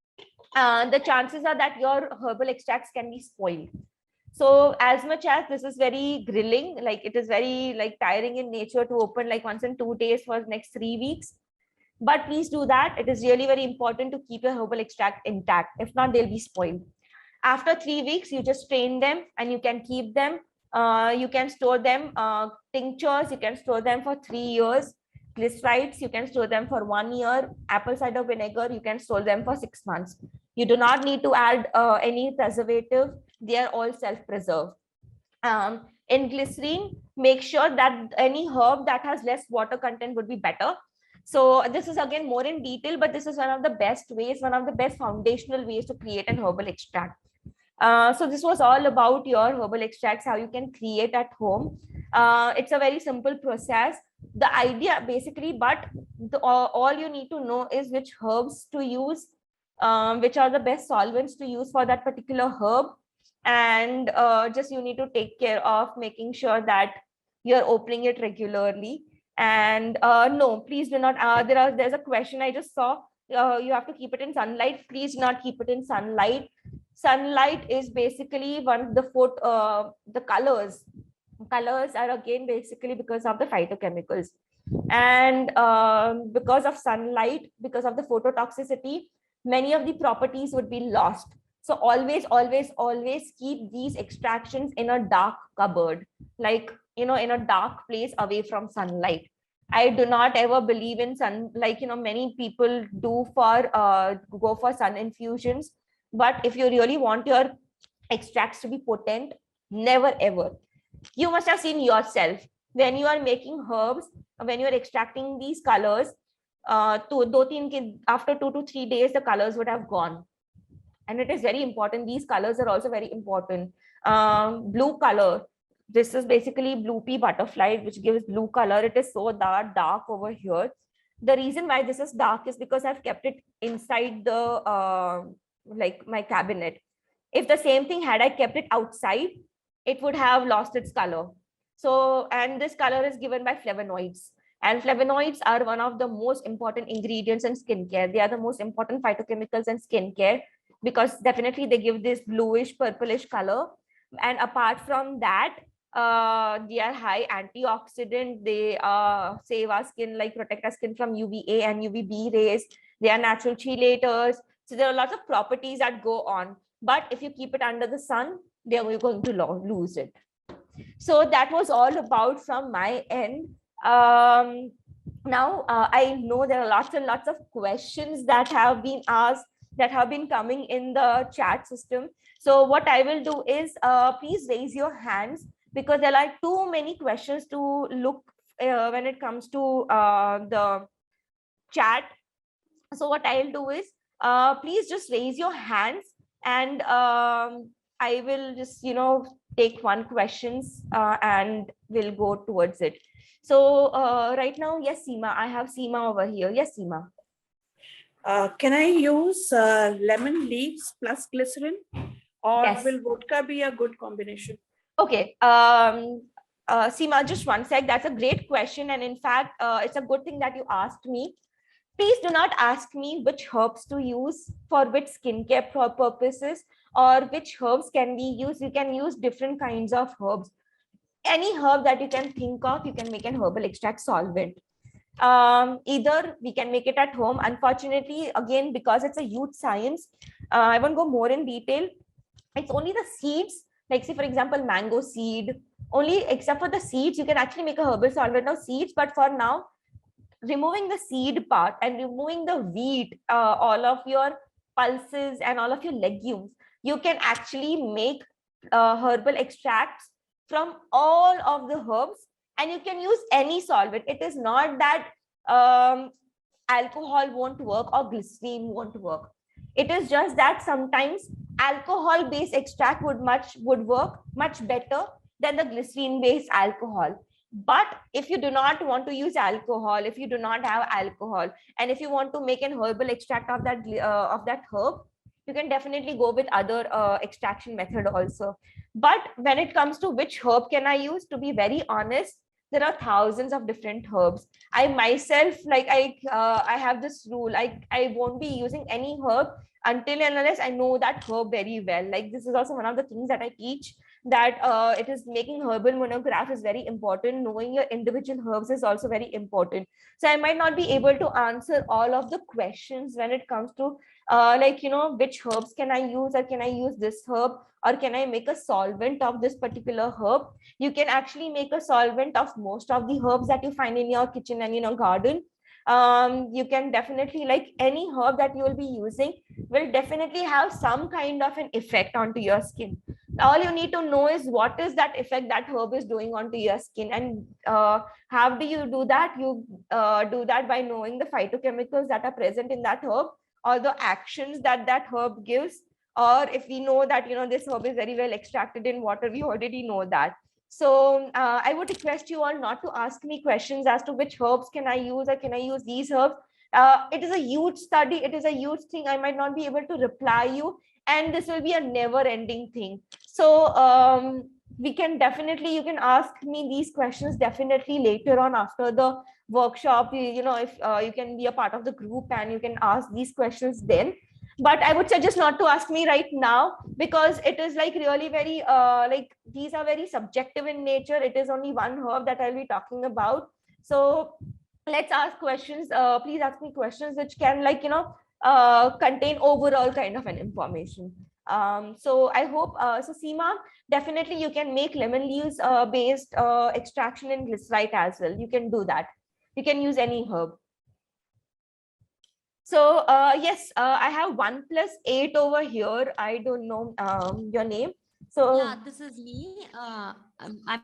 the chances are that your herbal extracts can be spoiled. So as much as this is very grilling, like it is very like tiring in nature to open like once in 2 days for the next 3 weeks, but please do that. It is really very important to keep your herbal extract intact. If not, they'll be spoiled. After 3 weeks, you just strain them and you can keep them. You can store them, tinctures, you can store them for 3 years. Glycerides, you can store them for 1 year. Apple cider vinegar, you can store them for 6 months. You do not need to add any preservative. They are all self-preserved. In glycerin, make sure that any herb that has less water content would be better. So this is again more in detail, but this is one of the best ways, one of the best foundational ways to create an herbal extract. So this was all about your herbal extracts, how you can create at home. It's a very simple process. The idea basically, but all you need to know is which herbs to use, which are the best solvents to use for that particular herb. And just you need to take care of making sure that you're opening it regularly. And no, please do not, there's a question I just saw, you have to keep it in sunlight. Please do not keep it in sunlight. Sunlight is basically the colors are again basically because of the phytochemicals, and because of sunlight, because of the phototoxicity, many of the properties would be lost. So always keep these extractions in a dark cupboard, like in a dark place away from sunlight. I do not ever believe in sun, like many people do go for sun infusions. But if you really want your extracts to be potent, never ever. You must have seen yourself when you are making herbs, when you are extracting these colors, after 2 to 3 days, the colors would have gone. And it is very important. These colors are also very important. Blue color. This is basically blue pea butterfly, which gives blue color. It is so dark over here. The reason why this is dark is because I've kept it inside the like my cabinet. If the same thing had I kept it outside, it would have lost its color. So, and this color is given by flavonoids. And flavonoids are one of the most important ingredients in skincare. They are the most important phytochemicals in skincare, because definitely they give this bluish purplish color. And apart from that, They are high antioxidant. They save our skin, like protect our skin from UVA and UVB rays. They are natural chelators. So there are lots of properties that go on. But if you keep it under the sun, they are going to lose it. So that was all about from my end. Now I know there are lots and lots of questions that have been asked, that have been coming in the chat system. So what I will do is please raise your hands, because there are too many questions to look when it comes to the chat. So what I'll do is please just raise your hands, and I will just take one questions and we'll go towards it. So right now, yes, Seema, I have Seema over here. Yes, Seema. Can I use lemon leaves plus glycerin, or Yes. will vodka be a good combination? Okay. Seema, just one sec. That's a great question. And in fact, it's a good thing that you asked me. Please do not ask me which herbs to use for which skincare purposes, or which herbs can be used. You can use different kinds of herbs. Any herb that you can think of, you can make an herbal extract solvent. Either we can make it at home. Unfortunately, again, because it's a huge science, I won't go more in detail. It's only the seeds, like say for example mango seed, only except for the seeds you can actually make a herbal solvent of seeds. But for now, removing the seed part and removing the wheat, all of your pulses and all of your legumes, you can actually make herbal extracts from all of the herbs, and you can use any solvent. It is not that alcohol won't work or glycerin won't work. It is just that sometimes alcohol based extract would work much better than the glycerin based alcohol. But if you do not want to use alcohol, if you do not have alcohol, and if you want to make an herbal extract of that herb, you can definitely go with other extraction method also. But when it comes to which herb can I use, to be very honest, there are thousands of different herbs. I myself, like I have this rule, I won't be using any herb until and unless I know that herb very well. Like this is also one of the things that I teach, that it is making herbal monograph is very important. Knowing your individual herbs is also very important. So I might not be able to answer all of the questions when it comes to which herbs can I use, or can I use this herb, or can I make a solvent of this particular herb. You can actually make a solvent of most of the herbs that you find in your kitchen and in your garden. You can definitely, like any herb that you will be using will definitely have some kind of an effect onto your skin. All you need to know is what is that effect that herb is doing onto your skin. And how do you do that? You do that by knowing the phytochemicals that are present in that herb, or the actions that that herb gives. Or if we know that this herb is very well extracted in water, we already know that. So I would request you all not to ask me questions as to which herbs can I use, or can I use these herbs. It is a huge study, it is a huge thing. I might not be able to reply you, and this will be a never ending thing. So we can definitely, you can ask me these questions definitely later on after the workshop. If you can be a part of the group and you can ask these questions then. But I would suggest not to ask me right now, because it is like really very like these are very subjective in nature. It is only one herb that I'll be talking about. So let's ask questions. Please ask me questions which can contain overall kind of an information. So I hope, so Seema, definitely you can make lemon leaves based extraction in glycerite as well. You can do that. You can use any herb. So yes, I have 1+8 over here. I don't know your name. So yeah, this is me. I'm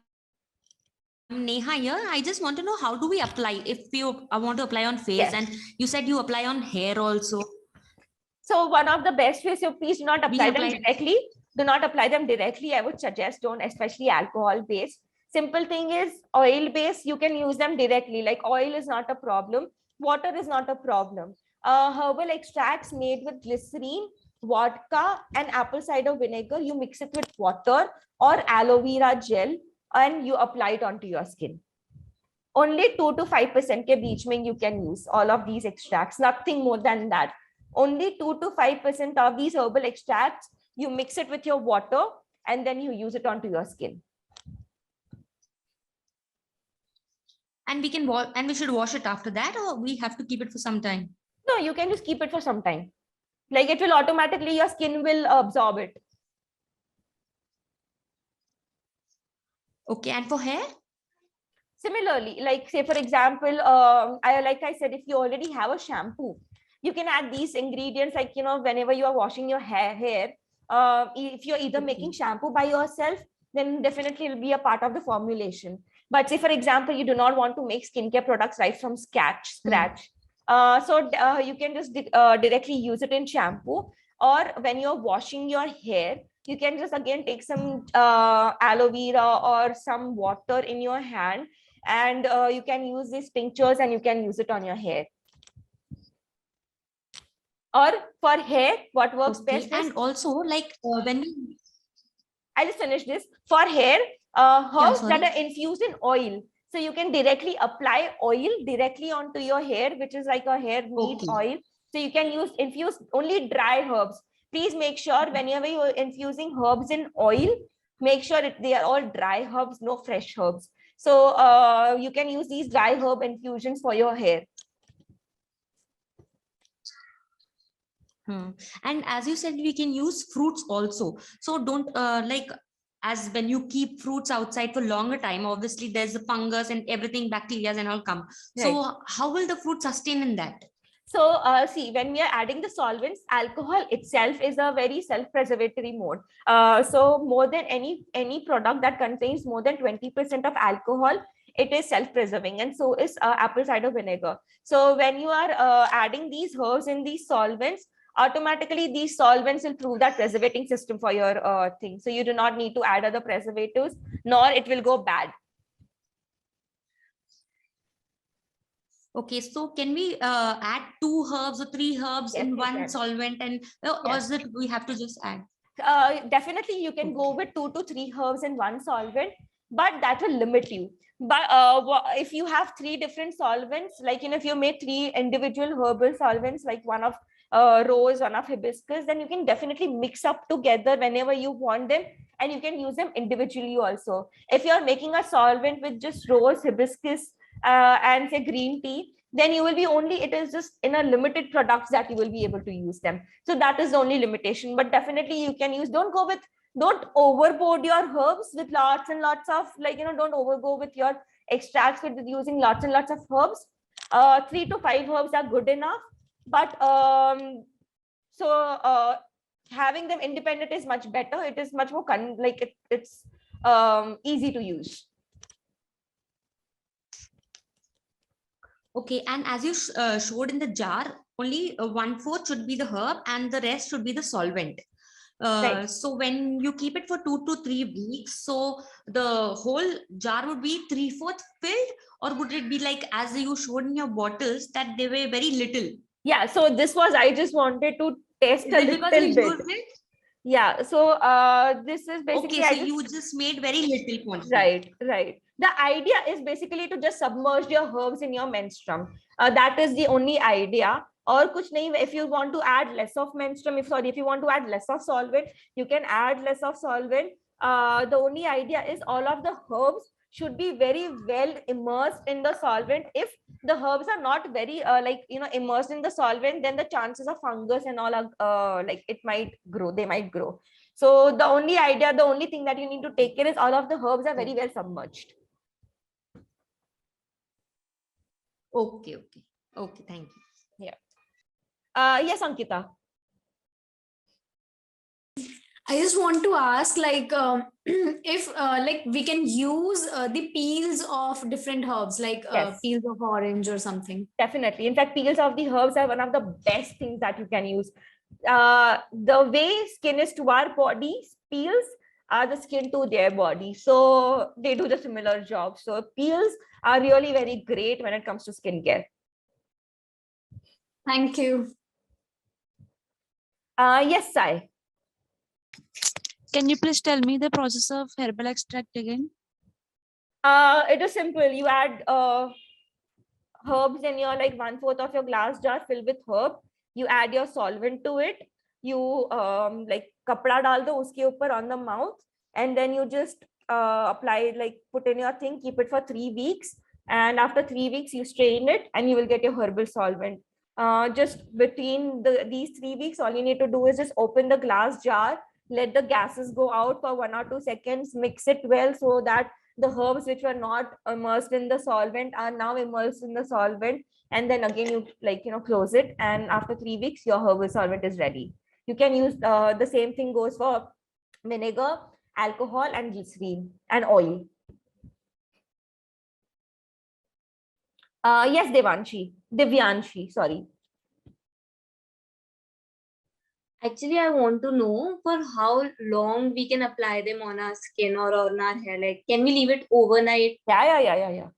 Neha here. I just want to know, how do we apply if I want to apply on face? Yes. And you said you apply on hair also. So one of the best ways, so please do not apply them directly. Do not apply them directly. I would suggest don't, especially alcohol based. Simple thing is oil based, you can use them directly. Like oil is not a problem. Water is not a problem. Herbal extracts made with glycerin, vodka, and apple cider vinegar. You mix it with water or aloe vera gel and you apply it onto your skin. Only 2 to 5% ke beech mein you can use all of these extracts, nothing more than that. Only 2 to 5% of these herbal extracts, you mix it with your water and then you use it onto your skin. And we can we should wash it after that, or we have to keep it for some time? No, you can just keep it for some time. Like it will automatically, your skin will absorb it. Okay, and for hair? Similarly, like say for example, like I said, if you already have a shampoo, you can add these ingredients, like, you know, whenever you are washing your hair, if you're either making shampoo by yourself, then definitely it will be a part of the formulation. But say for example, you do not want to make skincare products right from scratch. You can just directly use it in shampoo, or when you're washing your hair, you can just again take some aloe vera or some water in your hand, and you can use these tinctures and you can use it on your hair. Or for hair, what works best is, and also like when I'll just finish this. For hair, herbs that are infused in oil. So you can directly apply oil directly onto your hair, which is like a hair meat oil. So you can infuse only dry herbs. Please make sure whenever you're infusing herbs in oil, make sure they are all dry herbs, no fresh herbs. So you can use these dry herb infusions for your hair. And as you said, we can use fruits also. So don't like, as when you keep fruits outside for longer time, obviously there's the fungus and everything, bacteria and all come. Right. So how will the fruit sustain in that? So see, when we are adding the solvents, alcohol itself is a very self-preservatory mode. So more than any product that contains more than 20% of alcohol, it is self-preserving, and so is apple cider vinegar. So when you are adding these herbs in these solvents, automatically these solvents will prove that preservating system for your thing. So you do not need to add other preservatives, nor it will go bad. Okay, so can we add 2 herbs or 3 herbs in one solvent, and or is it we have to just add? Definitely you can go with 2 to 3 herbs in one solvent, but that will limit you. But if you have 3 different solvents, like, you know, if you made 3 individual herbal solvents, like one of rose, one of hibiscus, then you can definitely mix up together whenever you want them, and you can use them individually also. If you're making a solvent with just rose, hibiscus, and say green tea, then you will be it is just in a limited products that you will be able to use them. So that is the only limitation. But definitely you can use, don't overboard your herbs with lots and lots of, like, you know, don't overgo with your extracts with using lots and lots of herbs. 3 to 5 herbs are good enough. But having them independent is much better. It is much more it's easy to use. Okay, and as you showed in the jar, only 1/4 should be the herb and the rest should be the solvent. Right. So when you keep it for 2 to 3 weeks, so the whole jar would be 3/4 filled, or would it be like as you showed in your bottles that they were very little? Yeah, so this was, I just wanted to test a little bit. Yeah, so this is basically, okay, so you just made very little quantity. Right. The idea is basically to just submerge your herbs in your menstruum. That is the only idea. Or kuch nahi, if you want to add less of menstruum, if you want to add less of solvent, you can add less of solvent. The only idea is all of the herbs should be very well immersed in the solvent. If the herbs are not very immersed in the solvent, then the chances of fungus and all are they might grow. So the only thing that you need to take care is all of the herbs are very well submerged. Okay, thank you. Yeah. Yes, Ankita. I just want to ask, if we can use the peels of different herbs, like peels of orange or something. Definitely. In fact, peels of the herbs are one of the best things that you can use. The way skin is to our bodies, peels are the skin to their body. So they do the similar job. So peels are really very great when it comes to skincare. Thank you. Yes, Sai. Can you please tell me the process of herbal extract again? It is simple. You add herbs in your 1/4 of your glass jar filled with herb. You add your solvent to it. You kapda dal do uske upar on the mouth, and then you just apply, put in your thing, keep it for 3 weeks. And after 3 weeks, you strain it and you will get your herbal solvent. Just between these 3 weeks, all you need to do is just open the glass jar, let the gases go out for 1 or 2 seconds, mix it well so that the herbs which were not immersed in the solvent are now immersed in the solvent. And then again, you close it. And after 3 weeks, your herbal solvent is ready. You can use the same thing goes for vinegar, alcohol, and glycerin and oil. Yes, Divyanshi, sorry. Actually, I want to know for how long we can apply them on our skin or on our hair. Like, can we leave it overnight? Yeah.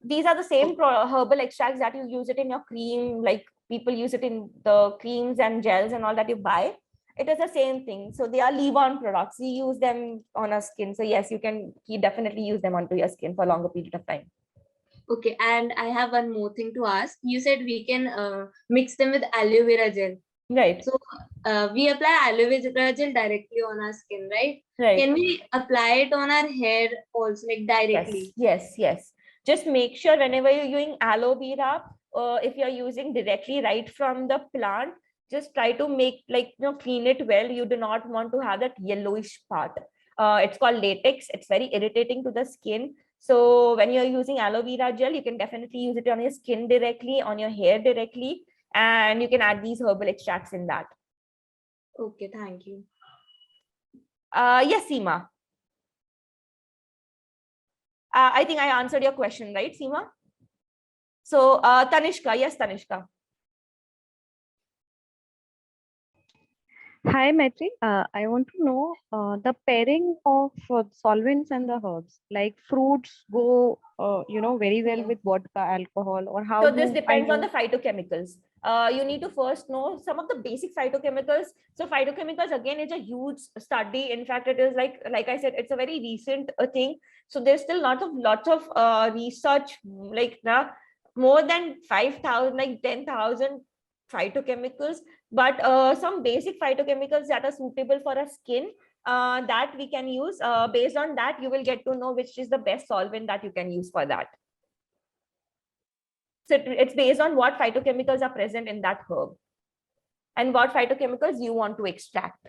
These are the same herbal extracts that you use it in your cream, like people use it in the creams and gels and all that you buy. It is the same thing. So they are leave-on products. We use them on our skin. So yes, you definitely use them onto your skin for a longer period of time. Okay, and I have one more thing to ask. You said we can mix them with aloe vera gel. Right. So we apply aloe vera gel directly on our skin, right? Right. Can we apply it on our hair also, like directly? Yes. Just make sure whenever you're using aloe vera, if you're using directly right from the plant, just try to make clean it well. You do not want to have that yellowish part. It's called latex. It's very irritating to the skin. So when you're using aloe vera gel, you can definitely use it on your skin directly, on your hair directly, and you can add these herbal extracts in that. Okay, thank you. Yes, Seema. I think I answered your question, right, Seema? So Tanishka, yes, Tanishka. Hi, Maitri. I want to know the pairing of solvents and the herbs. Like fruits go, very well with vodka, alcohol, or how? So this depends on the phytochemicals. You need to first know some of the basic phytochemicals. So phytochemicals again is a huge study. In fact, it is like I said, it's a very recent thing. So there's still lots of research, more than 5,000, like 10,000 phytochemicals. But some basic phytochemicals that are suitable for a skin that we can use. Based on that, you will get to know which is the best solvent that you can use for that. So it's based on what phytochemicals are present in that herb and what phytochemicals you want to extract.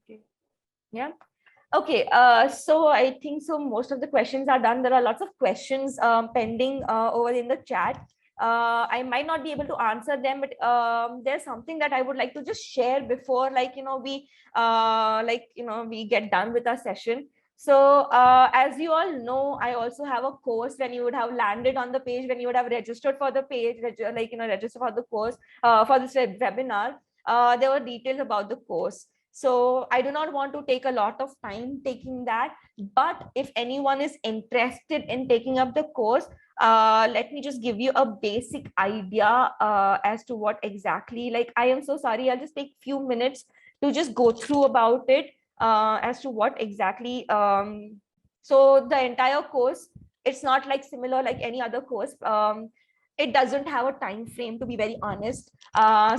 Okay. Yeah. Okay. So I think most of the questions are done. There are lots of questions pending over in the chat. I might not be able to answer them, but there's something that I would like to just share before, we get done with our session. So as you all know, I also have a course. When you would have landed on the page, when you would have registered for the page, register for the course for this webinar, there were details about the course. So I do not want to take a lot of time taking that. But if anyone is interested in taking up the course, let me just give you a basic idea as to what exactly, I am so sorry, I'll just take a few minutes to just go through about it. As to what exactly, so the entire course, it's not similar like any other course. It doesn't have a time frame, to be very honest.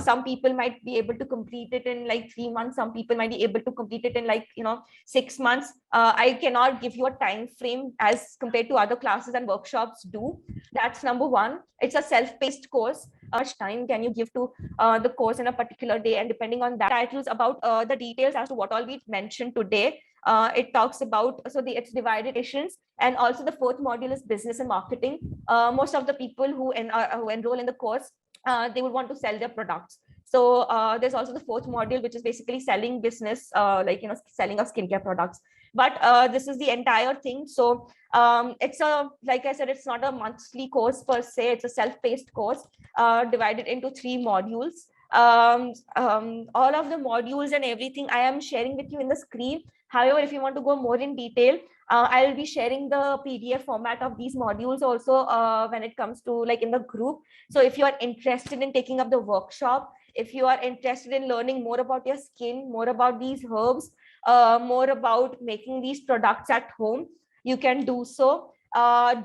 Some people might be able to complete it in 3 months. Some people might be able to complete it in 6 months. I cannot give you a time frame as compared to other classes and workshops do. That's number one. It's a self-paced course. How much time can you give to the course in a particular day? And depending on that, titles about the details as to what all we mentioned today. It talks about, it's divided editions, and also the fourth module is business and marketing. Most of the people who enroll in the course, they would want to sell their products. So there's also the fourth module, which is basically selling business, selling of skincare products. But this is the entire thing. So it's like I said, it's not a monthly course per se. It's a self-paced course divided into 3 modules. All of the modules and everything I am sharing with you in the screen. However, if you want to go more in detail, I'll be sharing the PDF format of these modules also when it comes to in the group. So if you are interested in taking up the workshop, if you are interested in learning more about your skin, more about these herbs, more about making these products at home, you can do so.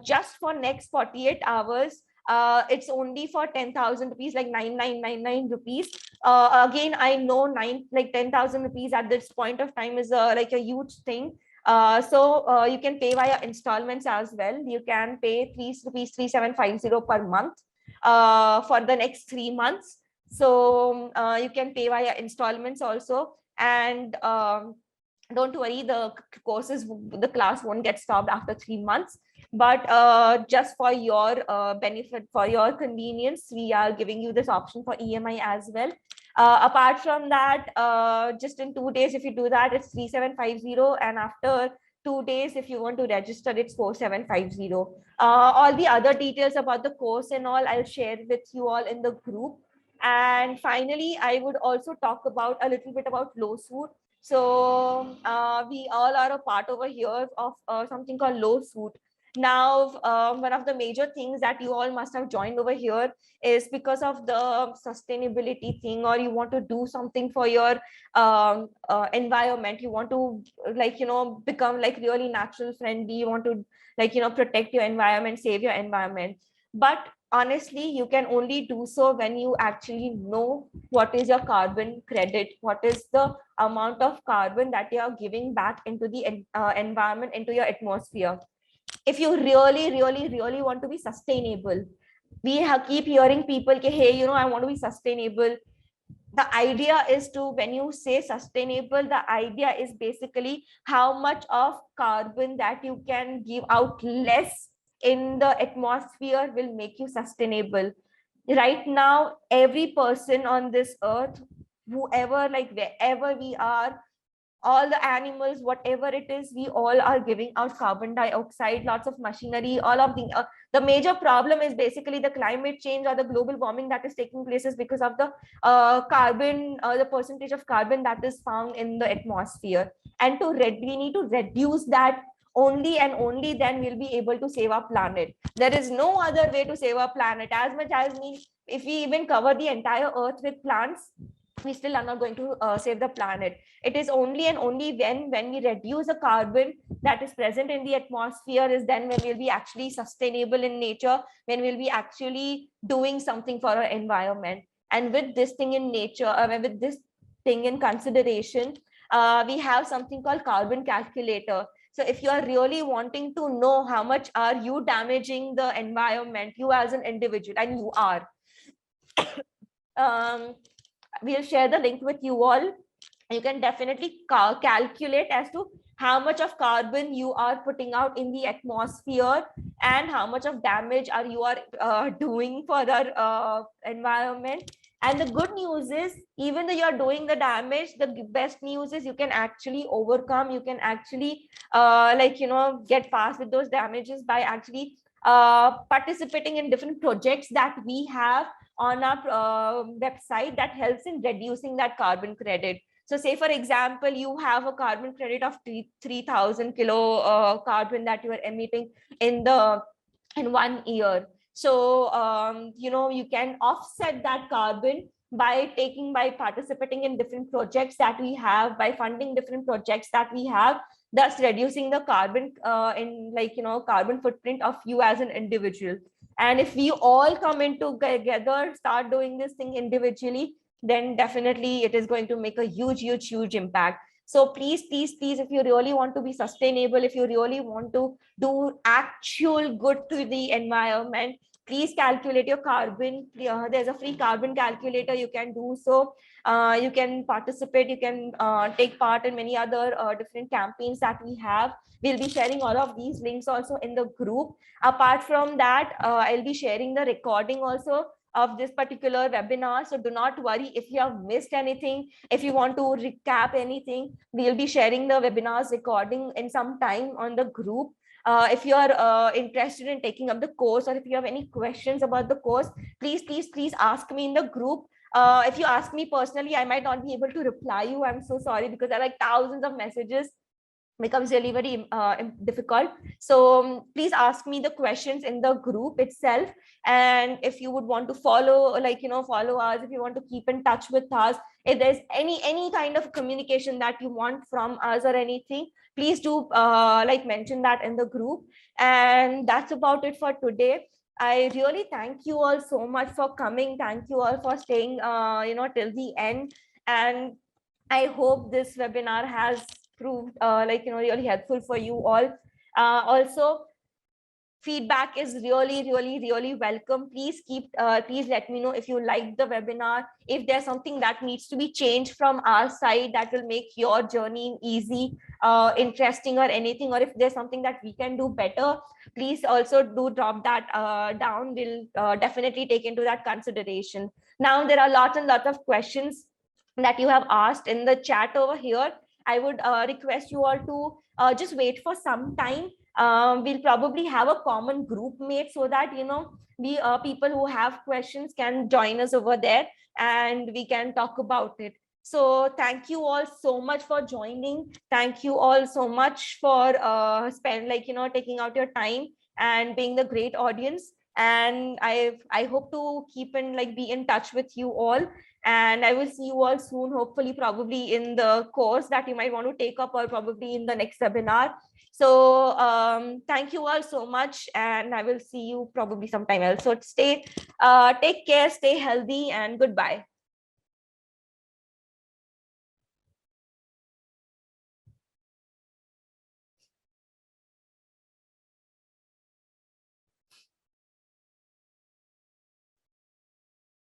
Just for next 48 hours, It's only for 10,000 rupees, like 9999 rupees. Again, I know 10,000 rupees at this point of time is like a huge thing. So you can pay via installments as well. You can pay 3 rupees 3750 per month for the next 3 months. So you can pay via installments also. And don't worry, the class won't get stopped after 3 months. But just for your benefit, for your convenience, we are giving you this option for EMI as well. Apart from that, just in 2 days, if you do that, it's 3750, and after 2 days, if you want to register, it's 4750. All the other details about the course and all, I'll share with you all in the group. And finally, I would also talk about a little bit about low suit. So we all are a part over here of something called low suit. Now, one of the major things that you all must have joined over here is because of the sustainability thing, or you want to do something for your environment. You want to become like really natural friendly. You want to protect your environment, save your environment. But honestly, you can only do so when you actually know what is your carbon credit, what is the amount of carbon that you are giving back into the environment, into your atmosphere. If you really want to be sustainable, we keep hearing people say, hey, I want to be sustainable. The idea is to, when you say sustainable, the idea is basically how much of carbon that you can give out less in the atmosphere will make you sustainable. Right now, every person on this earth, whoever, wherever we are, all the animals, whatever it is, we all are giving out carbon dioxide, lots of machinery, all of the major problem is basically the climate change or the global warming that is taking place is because of the carbon, the percentage of carbon that is found in the atmosphere. And we need to reduce that. Only and only then we'll be able to save our planet. There is no other way to save our planet. As much as if we even cover the entire earth with plants, we still are not going to save the planet. It is only and only when we reduce the carbon that is present in the atmosphere is then when we'll be actually sustainable in nature, when we'll be actually doing something for our environment. And with this thing in nature, with this thing in consideration, we have something called carbon calculator. So if you are really wanting to know how much are you damaging the environment, you as an individual, and you are, we'll share the link with you all. You can definitely calculate as to how much of carbon you are putting out in the atmosphere and how much of damage you are doing for our environment. And the good news is, even though you're doing the damage, the best news is you can actually overcome, you can actually get past with those damages by actually participating in different projects that we have on our website that helps in reducing that carbon credit. So say, for example, you have a carbon credit of 3,000 kilo carbon that you are emitting in 1 year. So, you can offset that carbon by participating in different projects that we have, by funding different projects that we have, thus reducing the carbon carbon footprint of you as an individual. And if we all come in together, start doing this thing individually, then definitely it is going to make a huge impact. So please, if you really want to be sustainable, if you really want to do actual good to the environment, please calculate your carbon. There's a free carbon calculator. You can do so. You can participate. You can take part in many other different campaigns that we have. We'll be sharing all of these links also in the group. Apart from that, I'll be sharing the recording also of this particular webinar. So do not worry if you have missed anything. If you want to recap anything, we'll be sharing the webinar's recording in some time on the group. If you are interested in taking up the course, or if you have any questions about the course, please ask me in the group. If you ask me personally, I might not be able to reply you. I'm so sorry, because there are like thousands of messages. Becomes really very difficult. So please ask me the questions in the group itself. And if you would want to follow us, if you want to keep in touch with us, if there's any kind of communication that you want from us or anything, please do mention that in the group. And that's about it for today. I really thank you all so much for coming. Thank you all for staying, till the end. And I hope this webinar has proved really helpful for you all. Also, feedback is really welcome. Please let me know if you liked the webinar, if there's something that needs to be changed from our side that will make your journey easy, interesting, or anything, or if there's something that we can do better, please also do drop that down. We'll definitely take into that consideration. Now there are lots and lots of questions that you have asked in the chat over here. I would request you all to just wait for some time. We'll probably have a common group mate so that we people who have questions can join us over there and we can talk about it. So thank you all so much for joining. Thank you all so much for taking out your time and being the great audience. And I hope to keep in be in touch with you all, and I will see you all soon, hopefully probably in the course that you might want to take up, or probably in the next webinar. So thank you all so much, and I will see you probably sometime else. So take care, stay healthy, and goodbye.